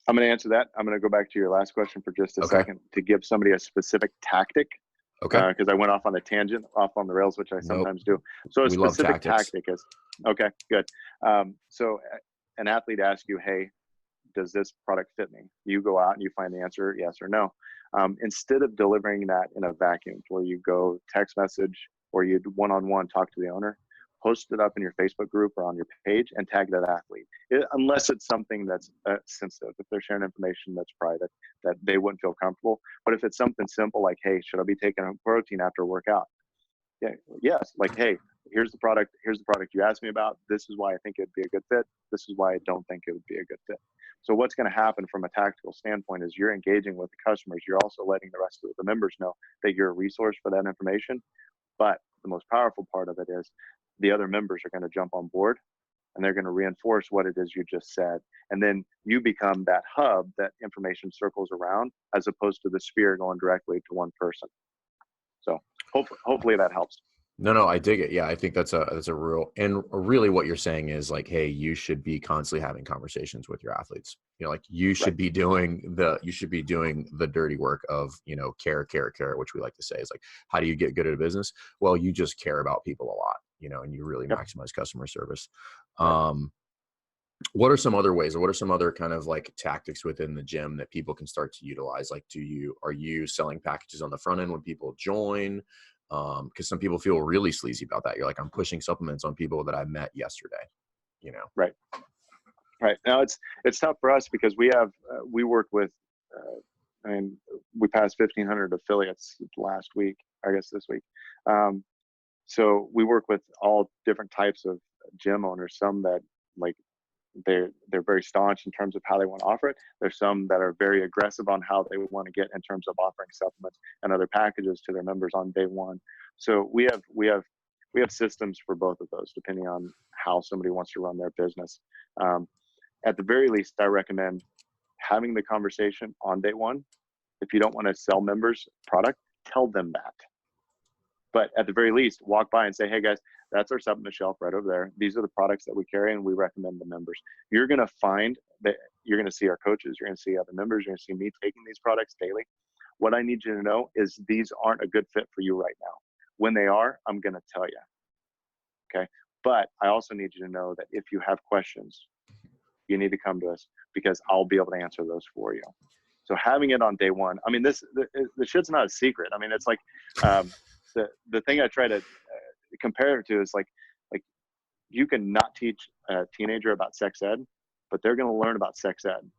I'm going to answer that. I'm going to go back to your last question for just a Okay. second to give somebody a specific tactic, Okay. because I went off on a tangent, off on the rails, which I Nope. sometimes do. So a We love specific tactics. tactic is, okay, good. So an athlete asks you, hey, does this product fit me? You go out and you find the answer, yes or no. Instead of delivering that in a vacuum where you go text message or you one-on-one talk to the owner, post it up in your Facebook group or on your page and tag that athlete. Unless it's something that's sensitive, if they're sharing information that's private, that they wouldn't feel comfortable. But if it's something simple like, hey, should I be taking a protein after a workout? Yeah, yes. Like, hey, here's the product you asked me about. This is why I think it'd be a good fit. This is why I don't think it would be a good fit. So what's going to happen from a tactical standpoint is you're engaging with the customers. You're also letting the rest of the members know that you're a resource for that information. But the most powerful part of it is the other members are going to jump on board and they're going to reinforce what it is you just said. And then you become that hub that information circles around, as opposed to the spear going directly to one person. So hopefully that helps. No, I dig it. Yeah, I think that's a real, and really what you're saying is like, hey, you should be constantly having conversations with your athletes. Like you should be doing the dirty work of, care, which we like to say is like, how do you get good at a business? Well, you just care about people a lot, and you really maximize customer service. What are some other ways, or what are some other kind of like tactics within the gym that people can start to utilize? Like, are you selling packages on the front end when people join? Because some people feel really sleazy about that. You're like, I'm pushing supplements on people that I met yesterday, Right. Now it's tough for us because we work with, we passed 1,500 affiliates last week, I guess this week. So we work with all different types of gym owners. Some that like they're very staunch in terms of how they want to offer it. There's some that are very aggressive on how they want to get in terms of offering supplements and other packages to their members on day one. So we have systems for both of those depending on how somebody wants to run their business. At the very least, I recommend having the conversation on day one. If you don't want to sell members product, tell them that. But at the very least, walk by and say, hey guys, that's our supplement shelf right over there. These are the products that we carry and we recommend the members. You're going to find that you're going to see our coaches, you're going to see other members, you're going to see me taking these products daily. What I need you to know is these aren't a good fit for you right now. When they are, I'm going to tell you. Okay. But I also need you to know that if you have questions, you need to come to us because I'll be able to answer those for you. So having it on day one, I mean, the shit's not a secret. I mean, it's like, the thing I try to compare it to is like you can not teach a teenager about sex ed, but they're going to learn about sex ed.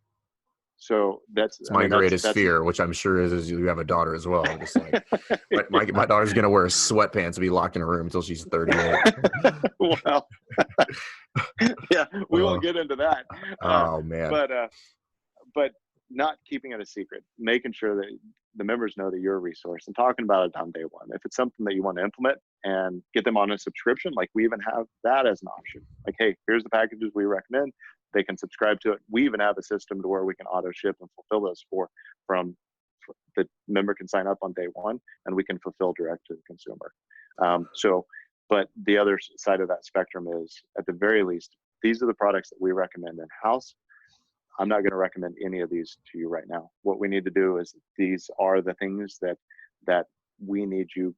So that's my greatest fear, which I'm sure is you have a daughter as well. I'm just like, my daughter's going to wear sweatpants and be locked in a room until she's 38. Well, yeah, we won't get into that. Oh man. But not keeping it a secret, making sure that the members know that you're a resource and talking about it on day one. If it's something that you want to implement and get them on a subscription, like we even have that as an option. Like, hey, here's the packages we recommend. They can subscribe to it. We even have a system to where we can auto ship and fulfill those from the member can sign up on day one and we can fulfill direct to the consumer. But the other side of that spectrum is at the very least, these are the products that we recommend in-house. I'm not going to recommend any of these to you right now. What we need to do is these are the things that we need you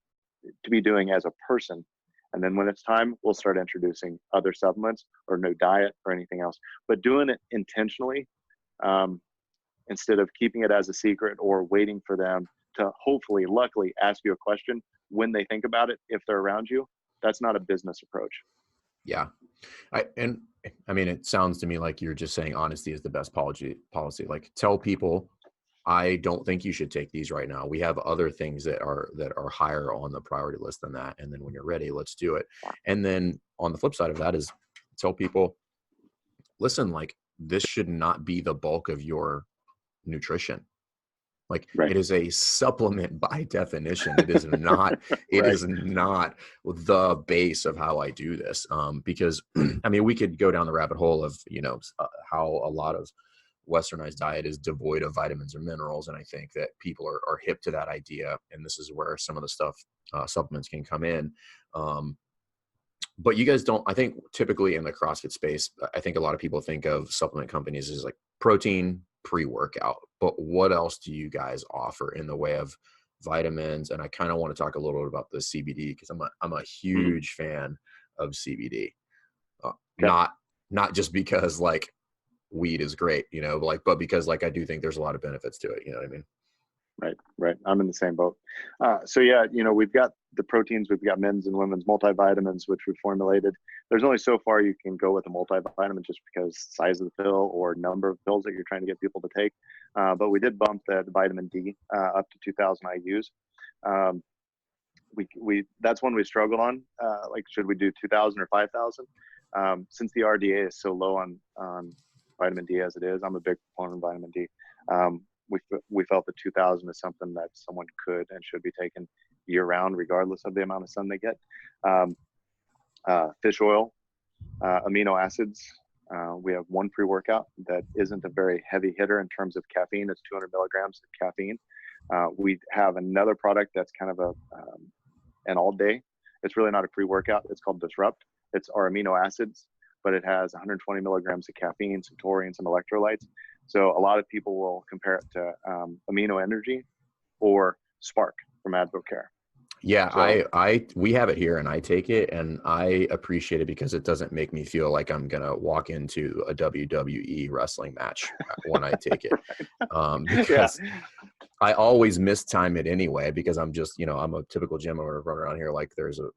to be doing as a person. And then when it's time, we'll start introducing other supplements or new diet or anything else. But doing it intentionally, instead of keeping it as a secret or waiting for them to hopefully, luckily ask you a question when they think about it, if they're around you. That's not a business approach. Yeah. I mean, it sounds to me like you're just saying honesty is the best policy. Like, tell people, I don't think you should take these right now. We have other things that are higher on the priority list than that. And then when you're ready, let's do it. And then on the flip side of that is tell people, listen, like, this should not be the bulk of your nutrition. Like, Right. it is a supplement by definition. It is not, it Right. is not the base of how I do this. Because I mean, we could go down the rabbit hole of, how a lot of westernized diet is devoid of vitamins or minerals. And I think that people are hip to that idea. And this is where some of the stuff, supplements can come in. But you guys don't, I think typically in the CrossFit space, I think a lot of people think of supplement companies as like protein, pre-workout, but what else do you guys offer in the way of vitamins? And I kind of want to talk a little bit about the CBD, because I'm a huge fan of CBD. Okay. Not just because like weed is great, but because like I do think there's a lot of benefits to it. You know what I mean? Right. I'm in the same boat. So yeah, we've got the proteins, we've got men's and women's multivitamins, which we formulated. There's only so far you can go with a multivitamin just because size of the pill or number of pills that you're trying to get people to take. But we did bump the vitamin D up to 2,000 IUs. That's one we struggled on. Like, should we do 2,000 or 5,000? Since the RDA is so low on vitamin D as it is, I'm a big proponent of vitamin D. We felt that 2,000 is something that someone could and should be taken year round, regardless of the amount of sun they get. Fish oil, amino acids. We have one pre-workout that isn't a very heavy hitter in terms of caffeine. It's 200 milligrams of caffeine. We have another product that's kind of an all day. It's really not a pre-workout. It's called Disrupt. It's our amino acids, but it has 120 milligrams of caffeine, some taurine, some electrolytes. So a lot of people will compare it to Amino Energy or Spark from Advocare. Yeah, so, we have it here and I take it and I appreciate it because it doesn't make me feel like I'm going to walk into a WWE wrestling match when I take it. Because I always mistime it anyway, because I'm just, I'm a typical gym owner running around here like there's a,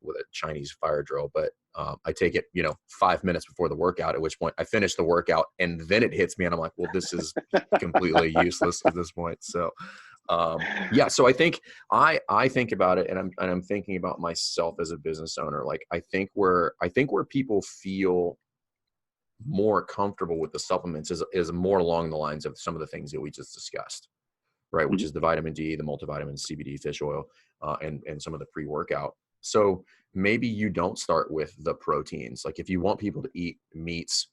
with a Chinese fire drill, but I take it, 5 minutes before the workout, at which point I finish the workout and then it hits me and I'm like, well, this is completely useless at this point. So yeah, so I think I think about it, and I'm thinking about myself as a business owner. Like, I think where people feel more comfortable with the supplements is more along the lines of some of the things that we just discussed, right? Which is the vitamin D, the multivitamins, CBD, fish oil, and some of the pre-workout. So maybe you don't start with the proteins. Like, if you want people to eat meats,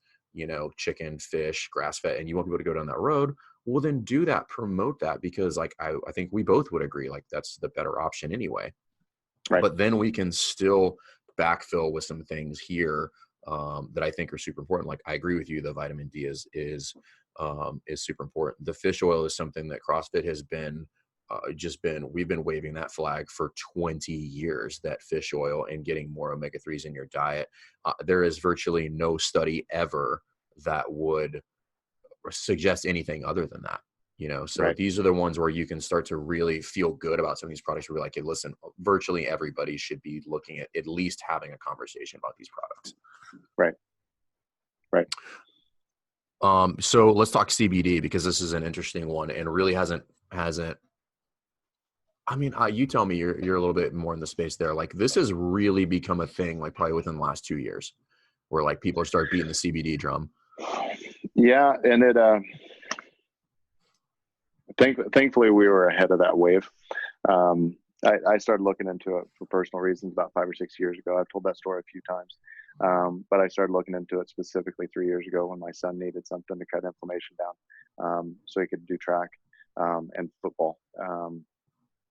chicken, fish, grass-fed, and you want people to go down that road, well, then do that, promote that, because like I think we both would agree, like that's the better option anyway. Right. But then we can still backfill with some things here that I think are super important. Like, I agree with you, the vitamin D is super important. The fish oil is something that CrossFit has been we've been waving that flag for 20 years, that fish oil and getting more omega-3s in your diet. There is virtually no study ever that would suggest anything other than that, so right. These are the ones where you can start to really feel good about some of these products. Where we're like, hey, listen, virtually everybody should be looking at least having a conversation about these products. Right. So let's talk CBD, because this is an interesting one and really hasn't I mean, you tell me, you're a little bit more in the space there. Like, this has really become a thing, like probably within the last 2 years, where like people are starting beating the CBD drum. Yeah, and it thankfully we were ahead of that wave. I started looking into it for personal reasons about 5 or 6 years ago. I've told that story a few times, but I started looking into it specifically 3 years ago when my son needed something to cut inflammation down, so he could do track and football.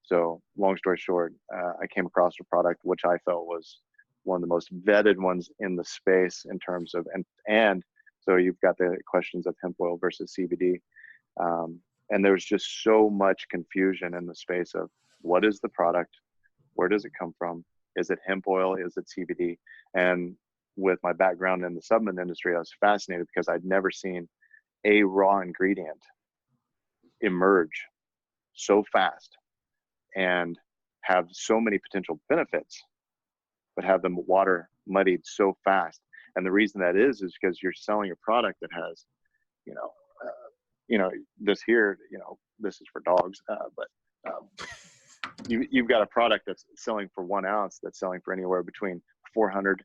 So long story short, I came across a product which I felt was one of the most vetted ones in the space in terms of, and so you've got the questions of hemp oil versus CBD. And there's just so much confusion in the space of what is the product? Where does it come from? Is it hemp oil? Is it CBD? And with my background in the supplement industry, I was fascinated because I'd never seen a raw ingredient emerge so fast and have so many potential benefits, but have them water muddied so fast. And the reason that is because you're selling a product that has, you know, this here, this is for dogs, but you've got a product that's selling for 1 ounce that's selling for anywhere between $40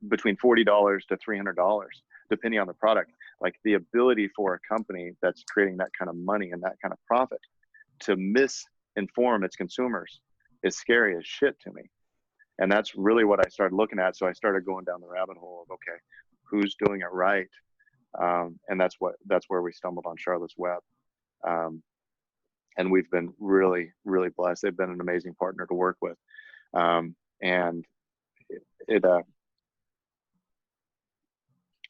to $300, depending on the product. Like, the ability for a company that's creating that kind of money and that kind of profit to misinform its consumers is scary as shit to me. And that's really what I started looking at. So I started going down the rabbit hole of, okay, who's doing it right? And that's where we stumbled on Charlotte's Web. And we've been really, really blessed. They've been an amazing partner to work with. And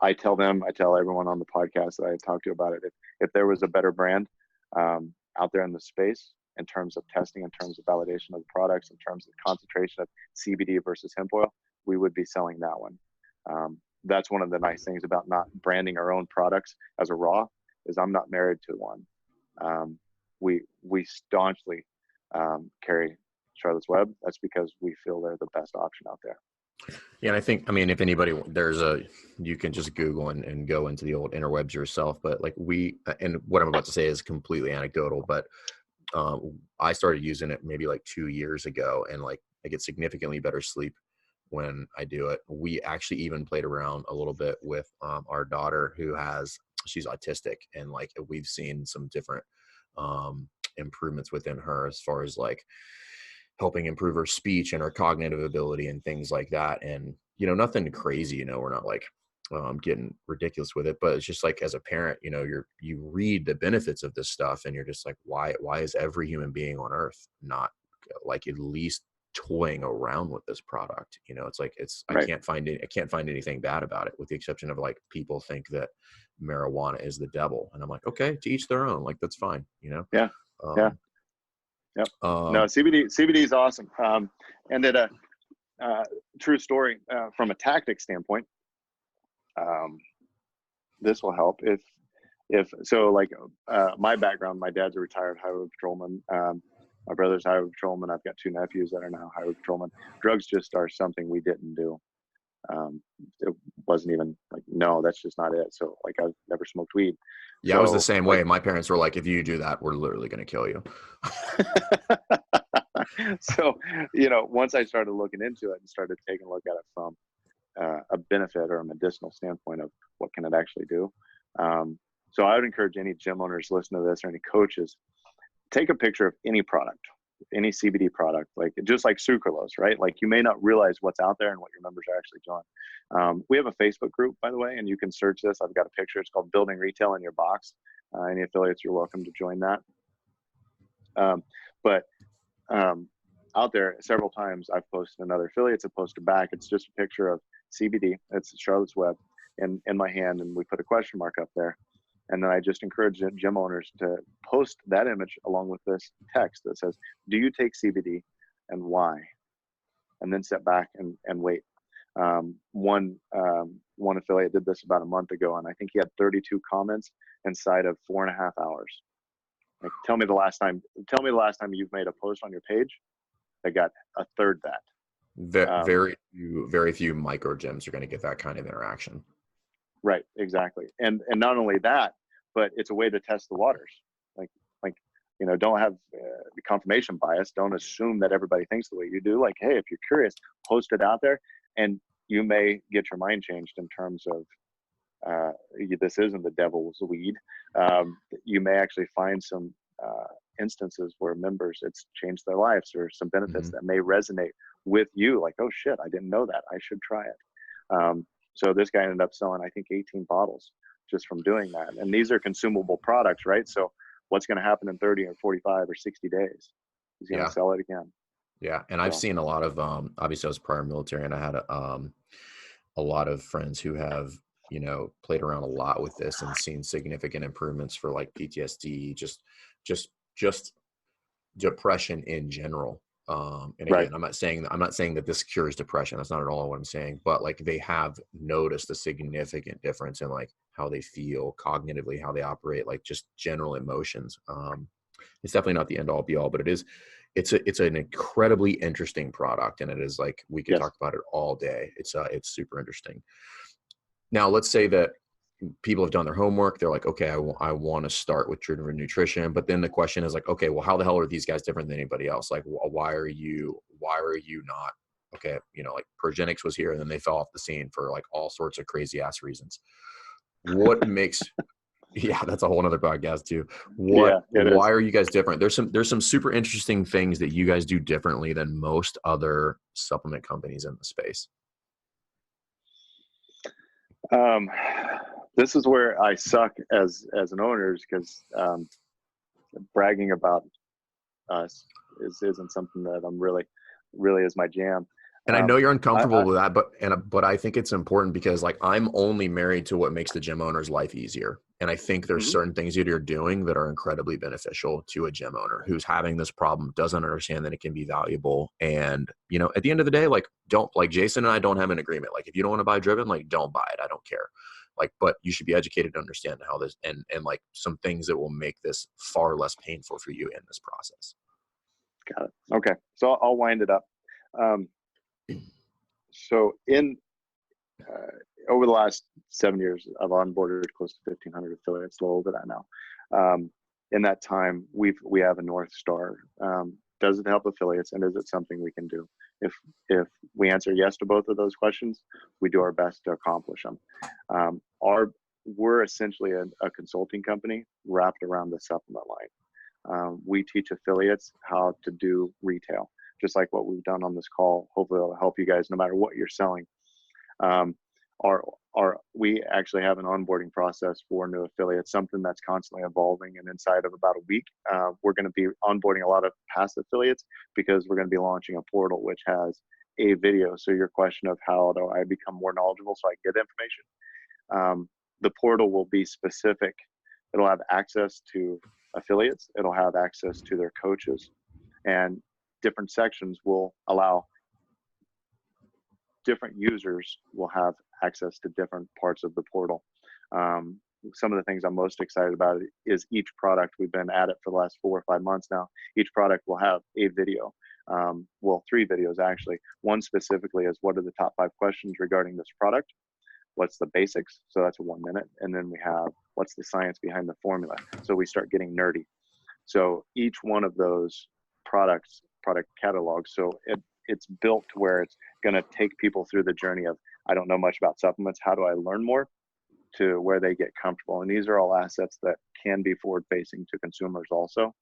I tell everyone on the podcast that I talk to about it, if there was a better brand out there in the space in terms of testing, in terms of validation of the products, in terms of concentration of CBD versus hemp oil, we would be selling that one. That's one of the nice things about not branding our own products as a raw, is I'm not married to one. We staunchly carry Charlotte's Web. That's because we feel they're the best option out there. Yeah, and I think, if anybody, you can just Google and go into the old interwebs yourself, but like and what I'm about to say is completely anecdotal, but I started using it maybe like 2 years ago, and like I get significantly better sleep when I do it. We actually even played around a little bit with our daughter she's autistic, and like we've seen some different improvements within her as far as like helping improve her speech and her cognitive ability and things like that. And, nothing crazy, we're not like getting ridiculous with it, but it's just like, as a parent, you read the benefits of this stuff and you're just like, why is every human being on earth not like at least toying around with this product? It's like, Right. I can't find anything bad about it, with the exception of like people think that marijuana is the devil. And I'm like, okay, to each their own, like, that's fine. Yeah. Yeah. Yep. No, CBD is awesome. And true story, from a tactic standpoint, this will help if so, like, my background, my dad's a retired highway patrolman. My brother's highway patrolman. I've got 2 nephews that are now highway patrolmen. Drugs just are something we didn't do. It wasn't even like, no, that's just not it. So like, I've never smoked weed. Yeah, so, I was the same way. My parents were like, if you do that, we're literally going to kill you. So, once I started looking into it and started taking a look at it from a benefit or a medicinal standpoint of what can it actually do. So I would encourage any gym owners listening to this, or any coaches, take a picture of any product, any CBD product, like just like sucralose, right? Like, you may not realize what's out there and what your members are actually doing. We have a Facebook group, by the way, and you can search this. I've got a picture. It's called Building Retail in Your Box. Any affiliates, you're welcome to join that. But out there several times I've posted, another affiliates have posted back. It's just a picture of CBD. It's Charlotte's Web in my hand, and we put a question mark up there. And then I just encourage gym owners to post that image along with this text that says, do you take CBD and why? And then sit back and wait. One affiliate did this about a month ago, and I think he had 32 comments inside of 4.5 hours. Like, tell me the last time you've made a post on your page that got a third that. Very few micro gyms are going to get that kind of interaction. Right, exactly. And not only that, but it's a way to test the waters. Like don't have confirmation bias. Don't assume that everybody thinks the way you do. Like, hey, if you're curious, post it out there, and you may get your mind changed in terms of this isn't the devil's weed. You may actually find some instances where members, it's changed their lives, or some benefits that may resonate with you. Like, oh shit, I didn't know that. I should try it. So this guy ended up selling, I think, 18 bottles just from doing that. And these are consumable products, right? So what's going to happen in 30 or 45 or 60 days? He's going to sell it again. Yeah. And I've seen a lot of, obviously I was prior military, and I had a lot of friends who have, played around a lot with this and seen significant improvements for like PTSD, just depression in general. And Right. again, I'm not saying that this cures depression. That's not at all what I'm saying. But like they have noticed a significant difference in like how they feel cognitively, how they operate, like just general emotions. It's definitely not the end all be all, but it is. It's an incredibly interesting product, and it is like we could Yes. talk about it all day. It's super interesting. Now, let's say that people have done their homework. They're like, okay, I want to start with Driven Nutrition. But then the question is like, okay, well, how the hell are these guys different than anybody else? Like, why are you not, okay, like Progenix was here and then they fell off the scene for like all sorts of crazy ass reasons. What makes, yeah, that's a whole other podcast too. Yeah, it Why is. are you guys different? There's some super interesting things that you guys do differently than most other supplement companies in the space. This is where I suck as an owner, because bragging about us isn't something that I'm really is my jam. And I know you're uncomfortable I with that, but I think it's important because like I'm only married to what makes the gym owner's life easier. And I think there's Mhm. certain things that you're doing that are incredibly beneficial to a gym owner who's having this problem, doesn't understand that it can be valuable. And, at the end of the day, like don't, like Jason and I don't have an agreement. Like if you don't want to buy Driven, like don't buy it. I don't care. Like, but you should be educated to understand how this and like some things that will make this far less painful for you in this process. Got it. Okay, so I'll wind it up. Um, so in over the last 7 years, I've onboarded close to 1,500 affiliates, a little bit now. In that time, we have a North Star. Does it help affiliates, and is it something we can do? If we answer yes to both of those questions, we do our best to accomplish them. We're essentially a consulting company wrapped around the supplement line. We teach affiliates how to do retail, just like what we've done on this call. Hopefully, it'll help you guys no matter what you're selling. We actually have an onboarding process for new affiliates, something that's constantly evolving. And inside of about a week, we're going to be onboarding a lot of past affiliates because we're going to be launching a portal which has a video. So your question of how do I become more knowledgeable so I can get information, the portal will be specific. It'll have access to affiliates. It'll have access to their coaches, and different sections will allow different users will have access to different parts of the portal. Some of the things I'm most excited about is each product. We've been at it for the last 4 or 5 months now. Each product will have a video. Well, 3 videos actually. One specifically is what are the top 5 questions regarding this product? What's the basics? So that's a 1 minute. And then we have what's the science behind the formula? So we start getting nerdy. So each one of those product catalogs. So it's built to where it's going to take people through the journey of, I don't know much about supplements. How do I learn more? To where they get comfortable. And these are all assets that can be forward facing to consumers also.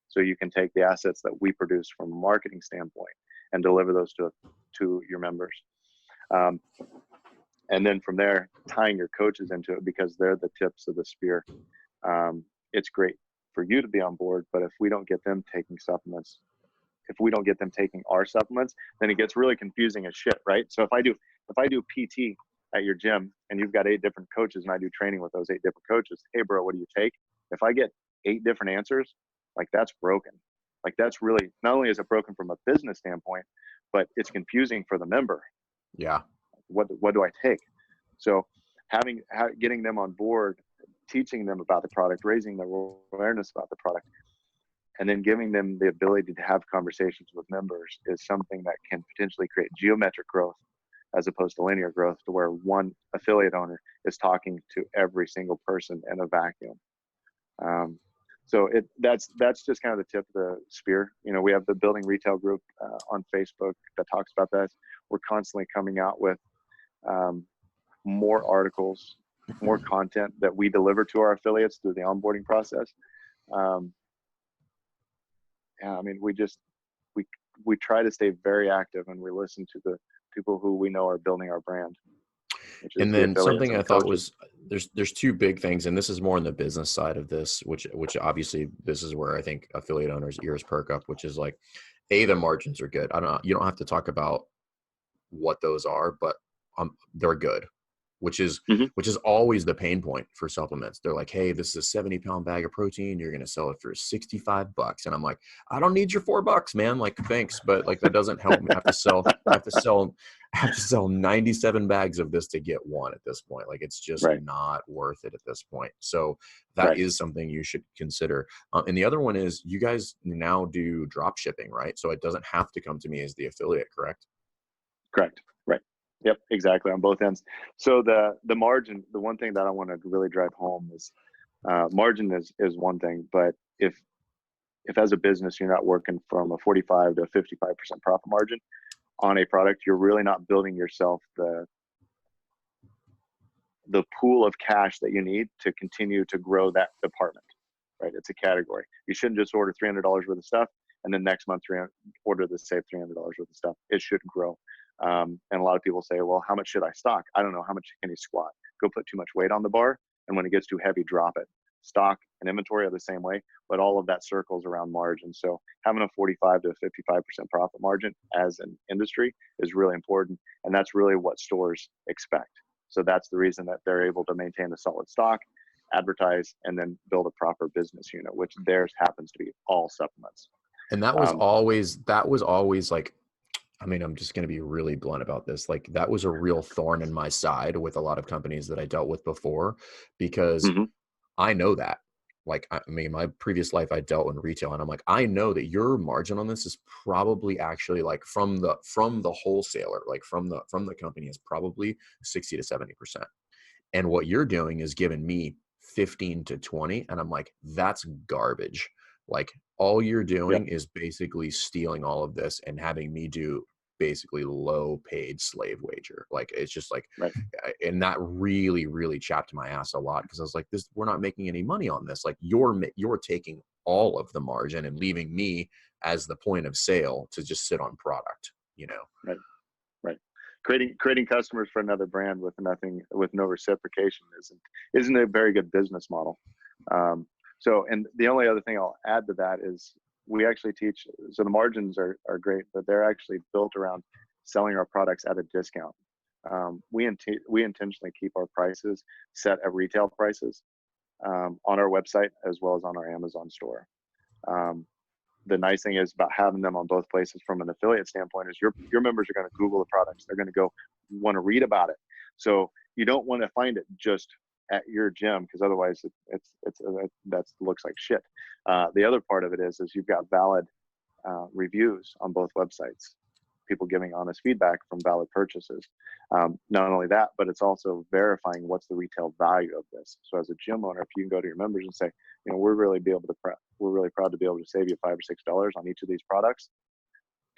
So you can take the assets that we produce from a marketing standpoint and deliver those to your members. And then from there, tying your coaches into it because they're the tips of the spear. It's great for you to be on board, but if we don't get them taking supplements, if we don't get them taking our supplements, then it gets really confusing as shit, right? So if I do PT at your gym and you've got 8 different coaches and I do training with those 8 different coaches, hey bro, what do you take? If I get 8 different answers, like that's broken. Like that's really, not only is it broken from a business standpoint, but it's confusing for the member. Yeah. What do I take? So getting them on board, teaching them about the product, raising their awareness about the product, and then giving them the ability to have conversations with members is something that can potentially create geometric growth as opposed to linear growth, to where one affiliate owner is talking to every single person in a vacuum. So that's just kind of the tip of the spear. We have the Building Retail group on Facebook that talks about that. We're constantly coming out with more articles, more content that we deliver to our affiliates through the onboarding process. Yeah, I mean, we try to stay very active, and we listen to the people who we know are building our brand. And then something I thought was there's 2 big things, and this is more on the business side of this, which obviously this is where I think affiliate owners' ears perk up, which is like, the margins are good. I don't know, you don't have to talk about what those are, but they're good. Mhm. which is always the pain point for supplements. They're like, hey, this is a 70-pound bag of protein. You're going to sell it for $65. And I'm like, I don't need your $4, man. Like, thanks. But like, that doesn't help me. I have to sell 97 bags of this to get one at this point. Like, it's just Right. not worth it at this point. So that Right. is something you should consider. And the other one is you guys now do drop shipping, right? So it doesn't have to come to me as the affiliate, correct? Correct. Right. Yep. Exactly. On both ends. So the margin, the one thing that I want to really drive home is margin is one thing, but if as a business you're not working from a 45 to 55% profit margin on a product, you're really not building yourself the pool of cash that you need to continue to grow that department. Right? It's a category. You shouldn't just order $300 worth of stuff and then next month order the same $300 worth of stuff. It should grow. And a lot of people say, well, how much should I stock? I don't know. How much can you squat? Go put too much weight on the bar, and when it gets too heavy, drop it. Stock and inventory are the same way, but all of that circles around margin. So having a 45 to 55% profit margin as an industry is really important, and that's really what stores expect. So that's the reason that they're able to maintain a solid stock, advertise, and then build a proper business unit, which theirs happens to be all supplements. And that was always like, I mean, I'm just going to be really blunt about this. Like, that was a real thorn in my side with a lot of companies that I dealt with before, because Mm-hmm. I know that. Like, I mean, my previous life, I dealt in retail, and I'm like, I know that your margin on this is probably actually like from the wholesaler, like from the company, is probably 60 to 70%. And what you're doing is giving me 15 to 20. And I'm like, that's garbage. Like, all you're Yep. doing is basically stealing all of this and having me do basically low paid slave wager. Like, it's just like, Right. and that really, really chapped my ass a lot, because I was like, we're not making any money on this. Like, you're taking all of the margin and leaving me as the point of sale to just sit on product, you know? Right. Right. Creating customers for another brand with no reciprocation isn't a very good business model. And the only other thing I'll add to that is we actually teach. So the margins are great, but they're actually built around selling our products at a discount. We intentionally keep our prices set at retail prices on our website as well as on our Amazon store. Um, the nice thing is about having them on both places from an affiliate standpoint is your members are going to Google the products. They're going to go want to read about it. So you don't want to find it just at your gym, because otherwise that looks like shit. The other part of it is you've got valid reviews on both websites, people giving honest feedback from valid purchases. Not only that, but it's also verifying what's the retail value of this. So as a gym owner, if you can go to your members and say, we're really proud to be able to save you $5 or $6 on each of these products,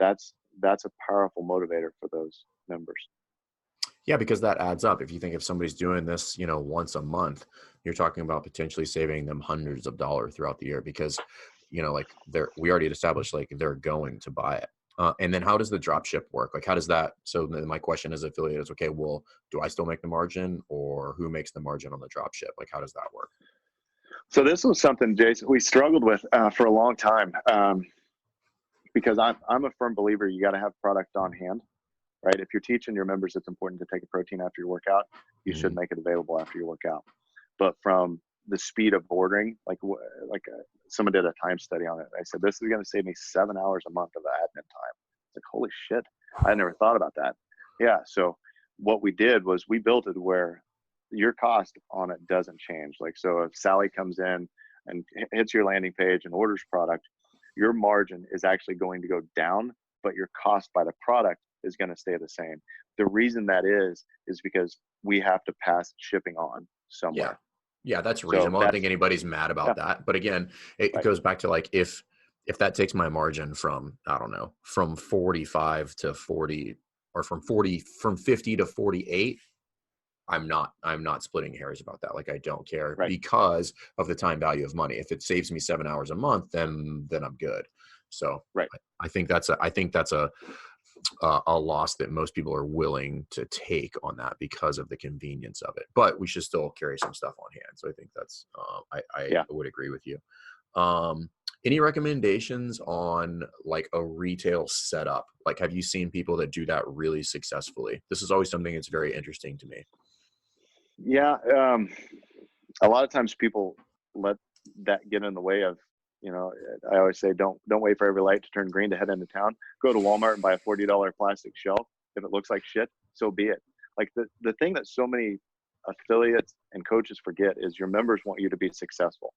that's a powerful motivator for those members. Yeah, because that adds up. If you think if somebody's doing this, once a month, you're talking about potentially saving them hundreds of dollars throughout the year, because, like we already established, like, they're going to buy it. And then how does the drop ship work? Like, how does that, so then my question as affiliate is, okay, well, do I still make the margin, or who makes the margin on the drop ship? Like, how does that work? So this was something, Jason, we struggled with for a long time, because I'm a firm believer you got to have product on hand. Right? If you're teaching your members it's important to take a protein after your workout, you should make it available after your workout. But from the speed of ordering, someone did a time study on it. I said, this is going to save me 7 hours a month of admin time. It's like, holy shit. I never thought about that. Yeah. So what we did was we built it where your cost on it doesn't change. Like, so if Sally comes in and hits your landing page and orders product, your margin is actually going to go down, but your cost by the product is going to stay the same. The reason that is because we have to pass shipping on somewhere. Yeah, that's reasonable. I don't think anybody's mad about that. But again, it goes back to, like, if that takes my margin from, I don't know, from 45 to 40, or from 50 to 48, I'm not splitting hairs about that. Like, I don't care, because of the time value of money. If it saves me 7 hours a month, then I'm good. So I think that's a loss that most people are willing to take on that because of the convenience of it. But we should still carry some stuff on hand. So I think that's I would agree with you. Any recommendations on, like, a retail setup? Like, have you seen people that do that really successfully? This is always something that's very interesting to me. Yeah. A lot of times people let that get in the way of, I always say, don't wait for every light to turn green to head into town. Go to Walmart and buy a $40 plastic shelf. If it looks like shit, so be it. Like the thing that so many affiliates and coaches forget is your members want you to be successful.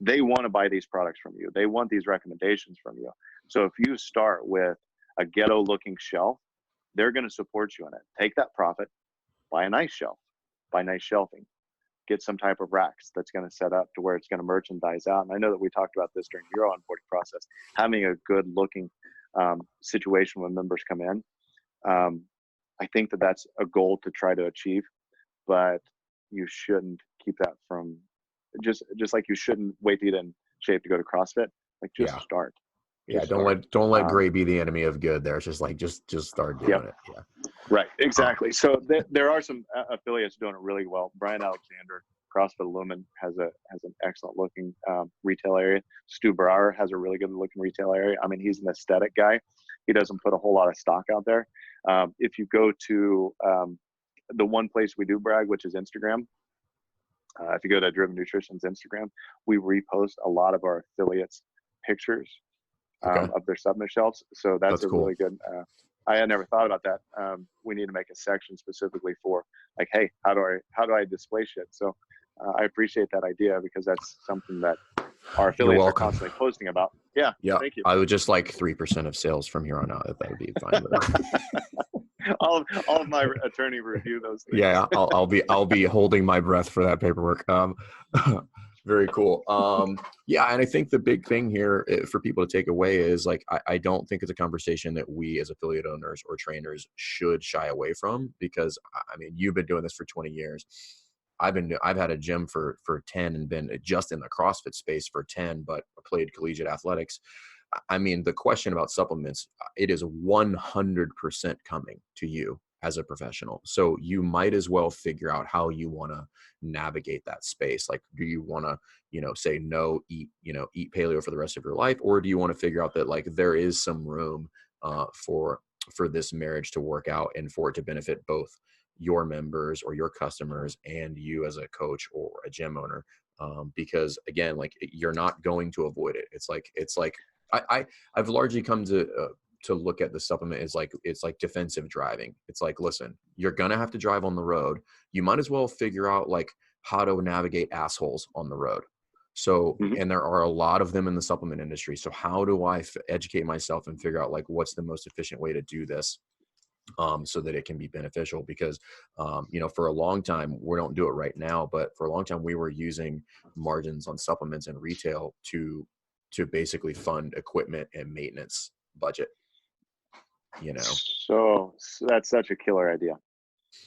They want to buy these products from you. They want these recommendations from you. So if you start with a ghetto looking shelf, they're going to support you in it. Take that profit, buy a nice shelf, buy nice shelving, get some type of racks that's going to set up to where it's going to merchandise out. And I know that we talked about this during your onboarding process, having a good looking situation when members come in. I think that that's a goal to try to achieve, but you shouldn't keep that from just like you shouldn't wait to get in shape to go to CrossFit. Like just Yeah. start. Yeah. Just Don't let start. gray be the enemy of good there. It's just like, just start doing Yep. it. Yeah. Right, exactly. So there are some affiliates doing it really well. Brian Alexander, CrossFit Lumen, has an excellent looking retail area. Stu Brower has a really good looking retail area. I mean, he's an aesthetic guy. He doesn't put a whole lot of stock out there. If you go to the one place we do brag, which is Instagram, if you go to Driven Nutrition's Instagram, we repost a lot of our affiliates' pictures Okay. of their supplement shelves. So that's a cool. really good. I had never thought about that. We need to make a section specifically for like, hey, how do I display shit? So I appreciate that idea because that's something that our affiliates are constantly posting about. Yeah. Yeah. Thank you. I would just like 3% of sales from here on out. If that would be fine. all of my attorney review those things. Yeah. I'll be holding my breath for that paperwork. Very cool. Yeah. And I think the big thing here for people to take away is like, I don't think it's a conversation that we as affiliate owners or trainers should shy away from, because I mean, you've been doing this for 20 years. I've had a gym for 10 and been just in the CrossFit space for 10, but played collegiate athletics. I mean, the question about supplements, it is 100% coming to you as a professional. So you might as well figure out how you want to navigate that space. Like, do you want to, say no, eat paleo for the rest of your life? Or do you want to figure out that like there is some room for this marriage to work out and for it to benefit both your members or your customers and you as a coach or a gym owner? Because again, like you're not going to avoid it. It's like I've largely come to look at the supplement as like, it's like defensive driving. It's like, listen, you're going to have to drive on the road. You might as well figure out like how to navigate assholes on the road. So, and there are a lot of them in the supplement industry. So how do I educate myself and figure out like, what's the most efficient way to do this? So that it can be beneficial, because, for a long time, we don't do it right now, but for a long time we were using margins on supplements and retail to basically fund equipment and maintenance budget, So that's such a killer idea.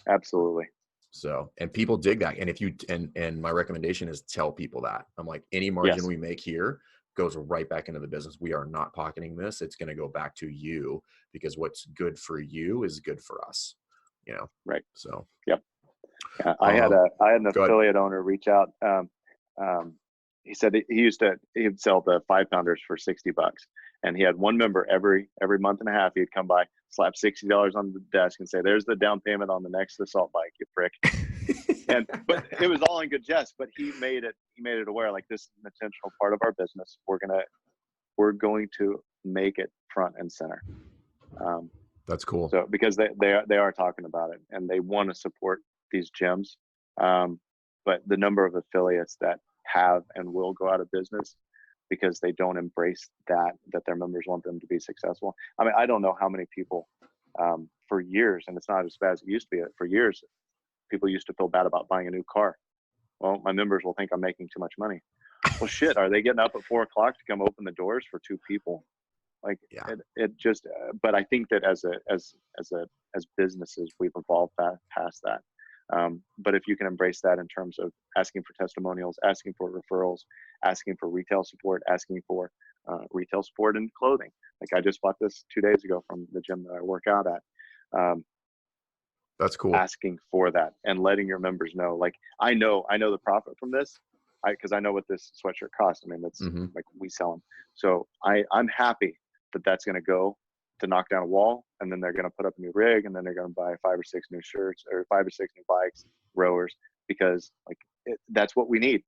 Absolutely. So, and people dig that. And if you, and my recommendation is tell people that. I'm like, any margin we make here goes right back into the business. We are not pocketing this. It's going to go back to you, because what's good for you is good for us, Right. So, yep. Yeah, I had an affiliate owner reach out. He said he'd sell the 5-pounders for $60, and he had one member every month and a half. He'd come by, slap $60 on the desk, and say, "There's the down payment on the next assault bike, you prick." But it was all in good jest. But he made it aware, like, this is an intentional part of our business. We're going to make it front and center. That's cool. So because they are talking about it and they want to support these gyms, but the number of affiliates that have and will go out of business because they don't embrace that their members want them to be successful. I mean, I don't know how many people for years, and it's not as bad as it used to be. For years, people used to feel bad about buying a new car. Well, my members will think I'm making too much money. Well, shit, are they getting up at 4 o'clock to come open the doors for 2 people? Like, yeah. It just, but I think that as businesses, we've evolved past that. But if you can embrace that in terms of asking for testimonials, asking for referrals, asking for retail support, asking for retail support in clothing. Like, I just bought this 2 days ago from the gym that I work out at. That's cool. Asking for that and letting your members know, like, I know the profit from this, because I know what this sweatshirt costs. I mean, that's like, we sell them. So I'm happy that that's going to go to knock down a wall, and then they're going to put up a new rig, and then they're going to buy 5 or 6 new shirts or 5 or 6 new bikes, rowers. because like that's what we need.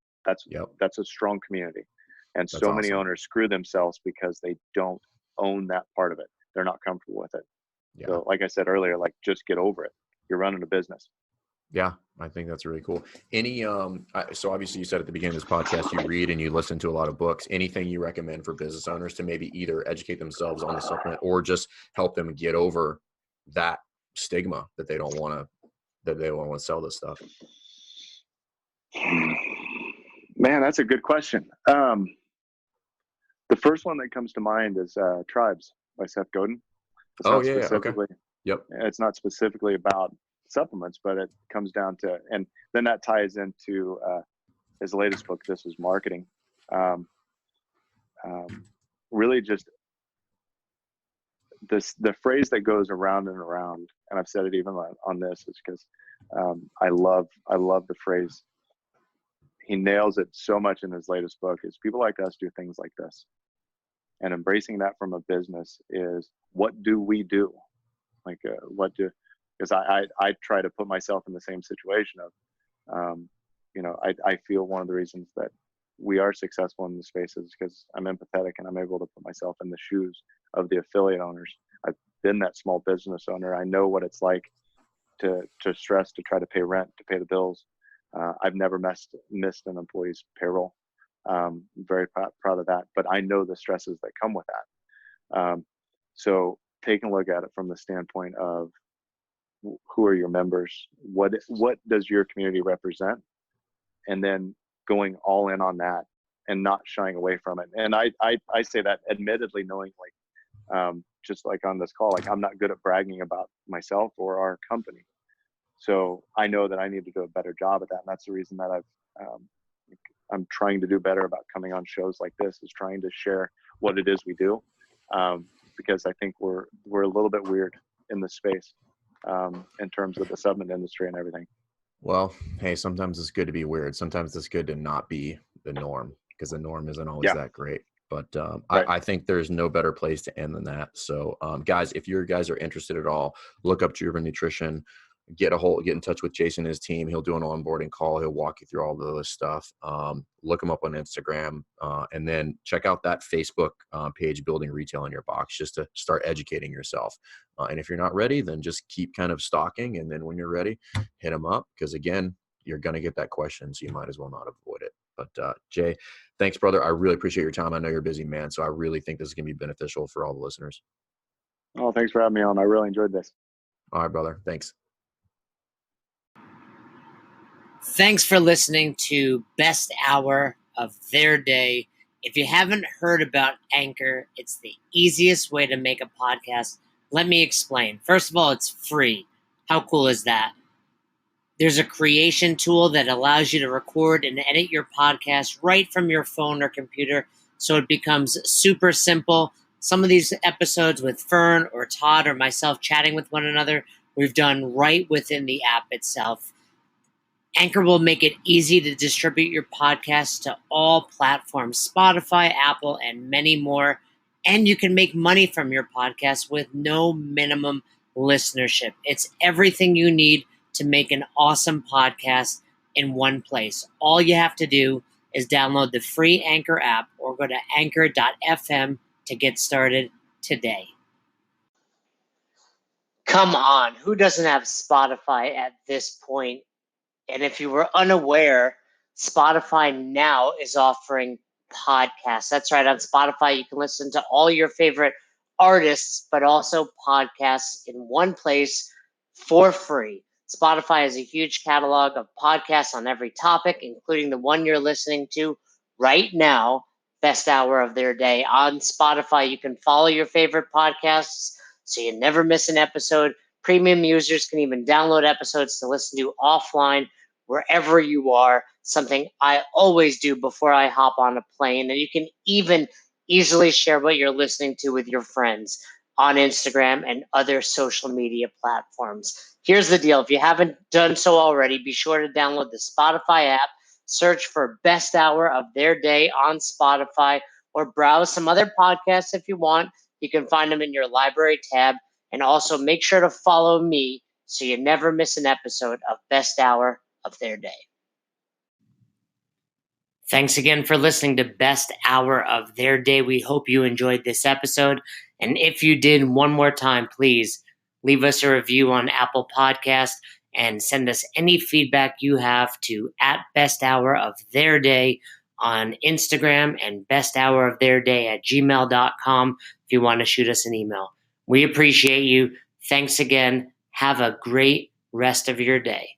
Yep. That's a strong community. And That's so many awesome. owners screw themselves because they don't own that part of it. They're not comfortable with it. Yeah. So like I said earlier, like just get over it. You're running a business. Yeah, I think that's really cool. Any so obviously you said at the beginning of this podcast you read and you listen to a lot of books. Anything you recommend for business owners to maybe either educate themselves on the supplement or just help them get over that stigma that they don't want to sell this stuff? Man, that's a good question. The first one that comes to mind is Tribes by Seth Godin. It's Oh not yeah, okay. specifically, Yep. it's not specifically about supplements, but it comes down to, and then that ties into his latest book, This Is Marketing. Really just the phrase that goes around and around, and I've said it even on this, is because I love the phrase. He nails it so much in his latest book, is people like us do things like this. And embracing that from a business is, what do we do? Like because I try to put myself in the same situation of, I feel one of the reasons that we are successful in the space is because I'm empathetic and I'm able to put myself in the shoes of the affiliate owners. I've been that small business owner. I know what it's like to stress, to try to pay rent, to pay the bills. I've never missed an employee's payroll. Very proud of that, but I know the stresses that come with that. So taking a look at it from the standpoint of, who are your members? What does your community represent? And then going all in on that and not shying away from it. And I say that admittedly, knowing just like on this call, like I'm not good at bragging about myself or our company. So I know that I need to do a better job at that. And that's the reason that I'm trying to do better about coming on shows like this, is trying to share what it is we do. Because I think we're a little bit weird in this space in terms of the supplement industry and everything. Well, hey, sometimes it's good to be weird. Sometimes it's good to not be the norm, because the norm isn't always that great. But Right. I think there's no better place to end than that. So guys, if you guys are interested at all, look up Driven Nutrition. Get in touch with Jason and his team. He'll do an onboarding call. He'll walk you through all of this stuff. Look him up on Instagram, and then check out that Facebook page, Building Retail in Your Box, just to start educating yourself. And if you're not ready, then just keep kind of stalking. And then when you're ready, hit him up, because again, you're going to get that question, so you might as well not avoid it. But Jay, thanks, brother. I really appreciate your time. I know you're a busy man, so I really think this is going to be beneficial for all the listeners. Oh, thanks for having me on. I really enjoyed this. All right, brother. Thanks. Thanks for listening to Best Hour of Their Day. If you haven't heard about Anchor, it's the easiest way to make a podcast. Let me explain. First of all, it's free. How cool is that? There's a creation tool that allows you to record and edit your podcast right from your phone or computer, so it becomes super simple. Some of these episodes with Fern or Todd or myself chatting with one another, we've done right within the app itself. Anchor will make it easy to distribute your podcast to all platforms, Spotify, Apple, and many more. And you can make money from your podcast with no minimum listenership. It's everything you need to make an awesome podcast in one place. All you have to do is download the free Anchor app or go to anchor.fm to get started today. Come on, who doesn't have Spotify at this point? And if you were unaware, Spotify now is offering podcasts. That's right. On Spotify, you can listen to all your favorite artists, but also podcasts in one place for free. Spotify has a huge catalog of podcasts on every topic, including the one you're listening to right now, Best Hour of Their Day. On Spotify, you can follow your favorite podcasts so you never miss an episode. Premium users can even download episodes to listen to offline wherever you are, something I always do before I hop on a plane. And you can even easily share what you're listening to with your friends on Instagram and other social media platforms. Here's the deal. If you haven't done so already, be sure to download the Spotify app, search for Best Hour of Their Day on Spotify, or browse some other podcasts if you want. You can find them in your library tab. And also make sure to follow me so you never miss an episode of Best Hour of Their Day. Thanks again for listening to Best Hour of Their Day. We hope you enjoyed this episode. And if you did, one more time, please leave us a review on Apple Podcast and send us any feedback you have to @besthouroftheirday on Instagram and besthouroftheirday@gmail.com if you want to shoot us an email. We appreciate you. Thanks again. Have a great rest of your day.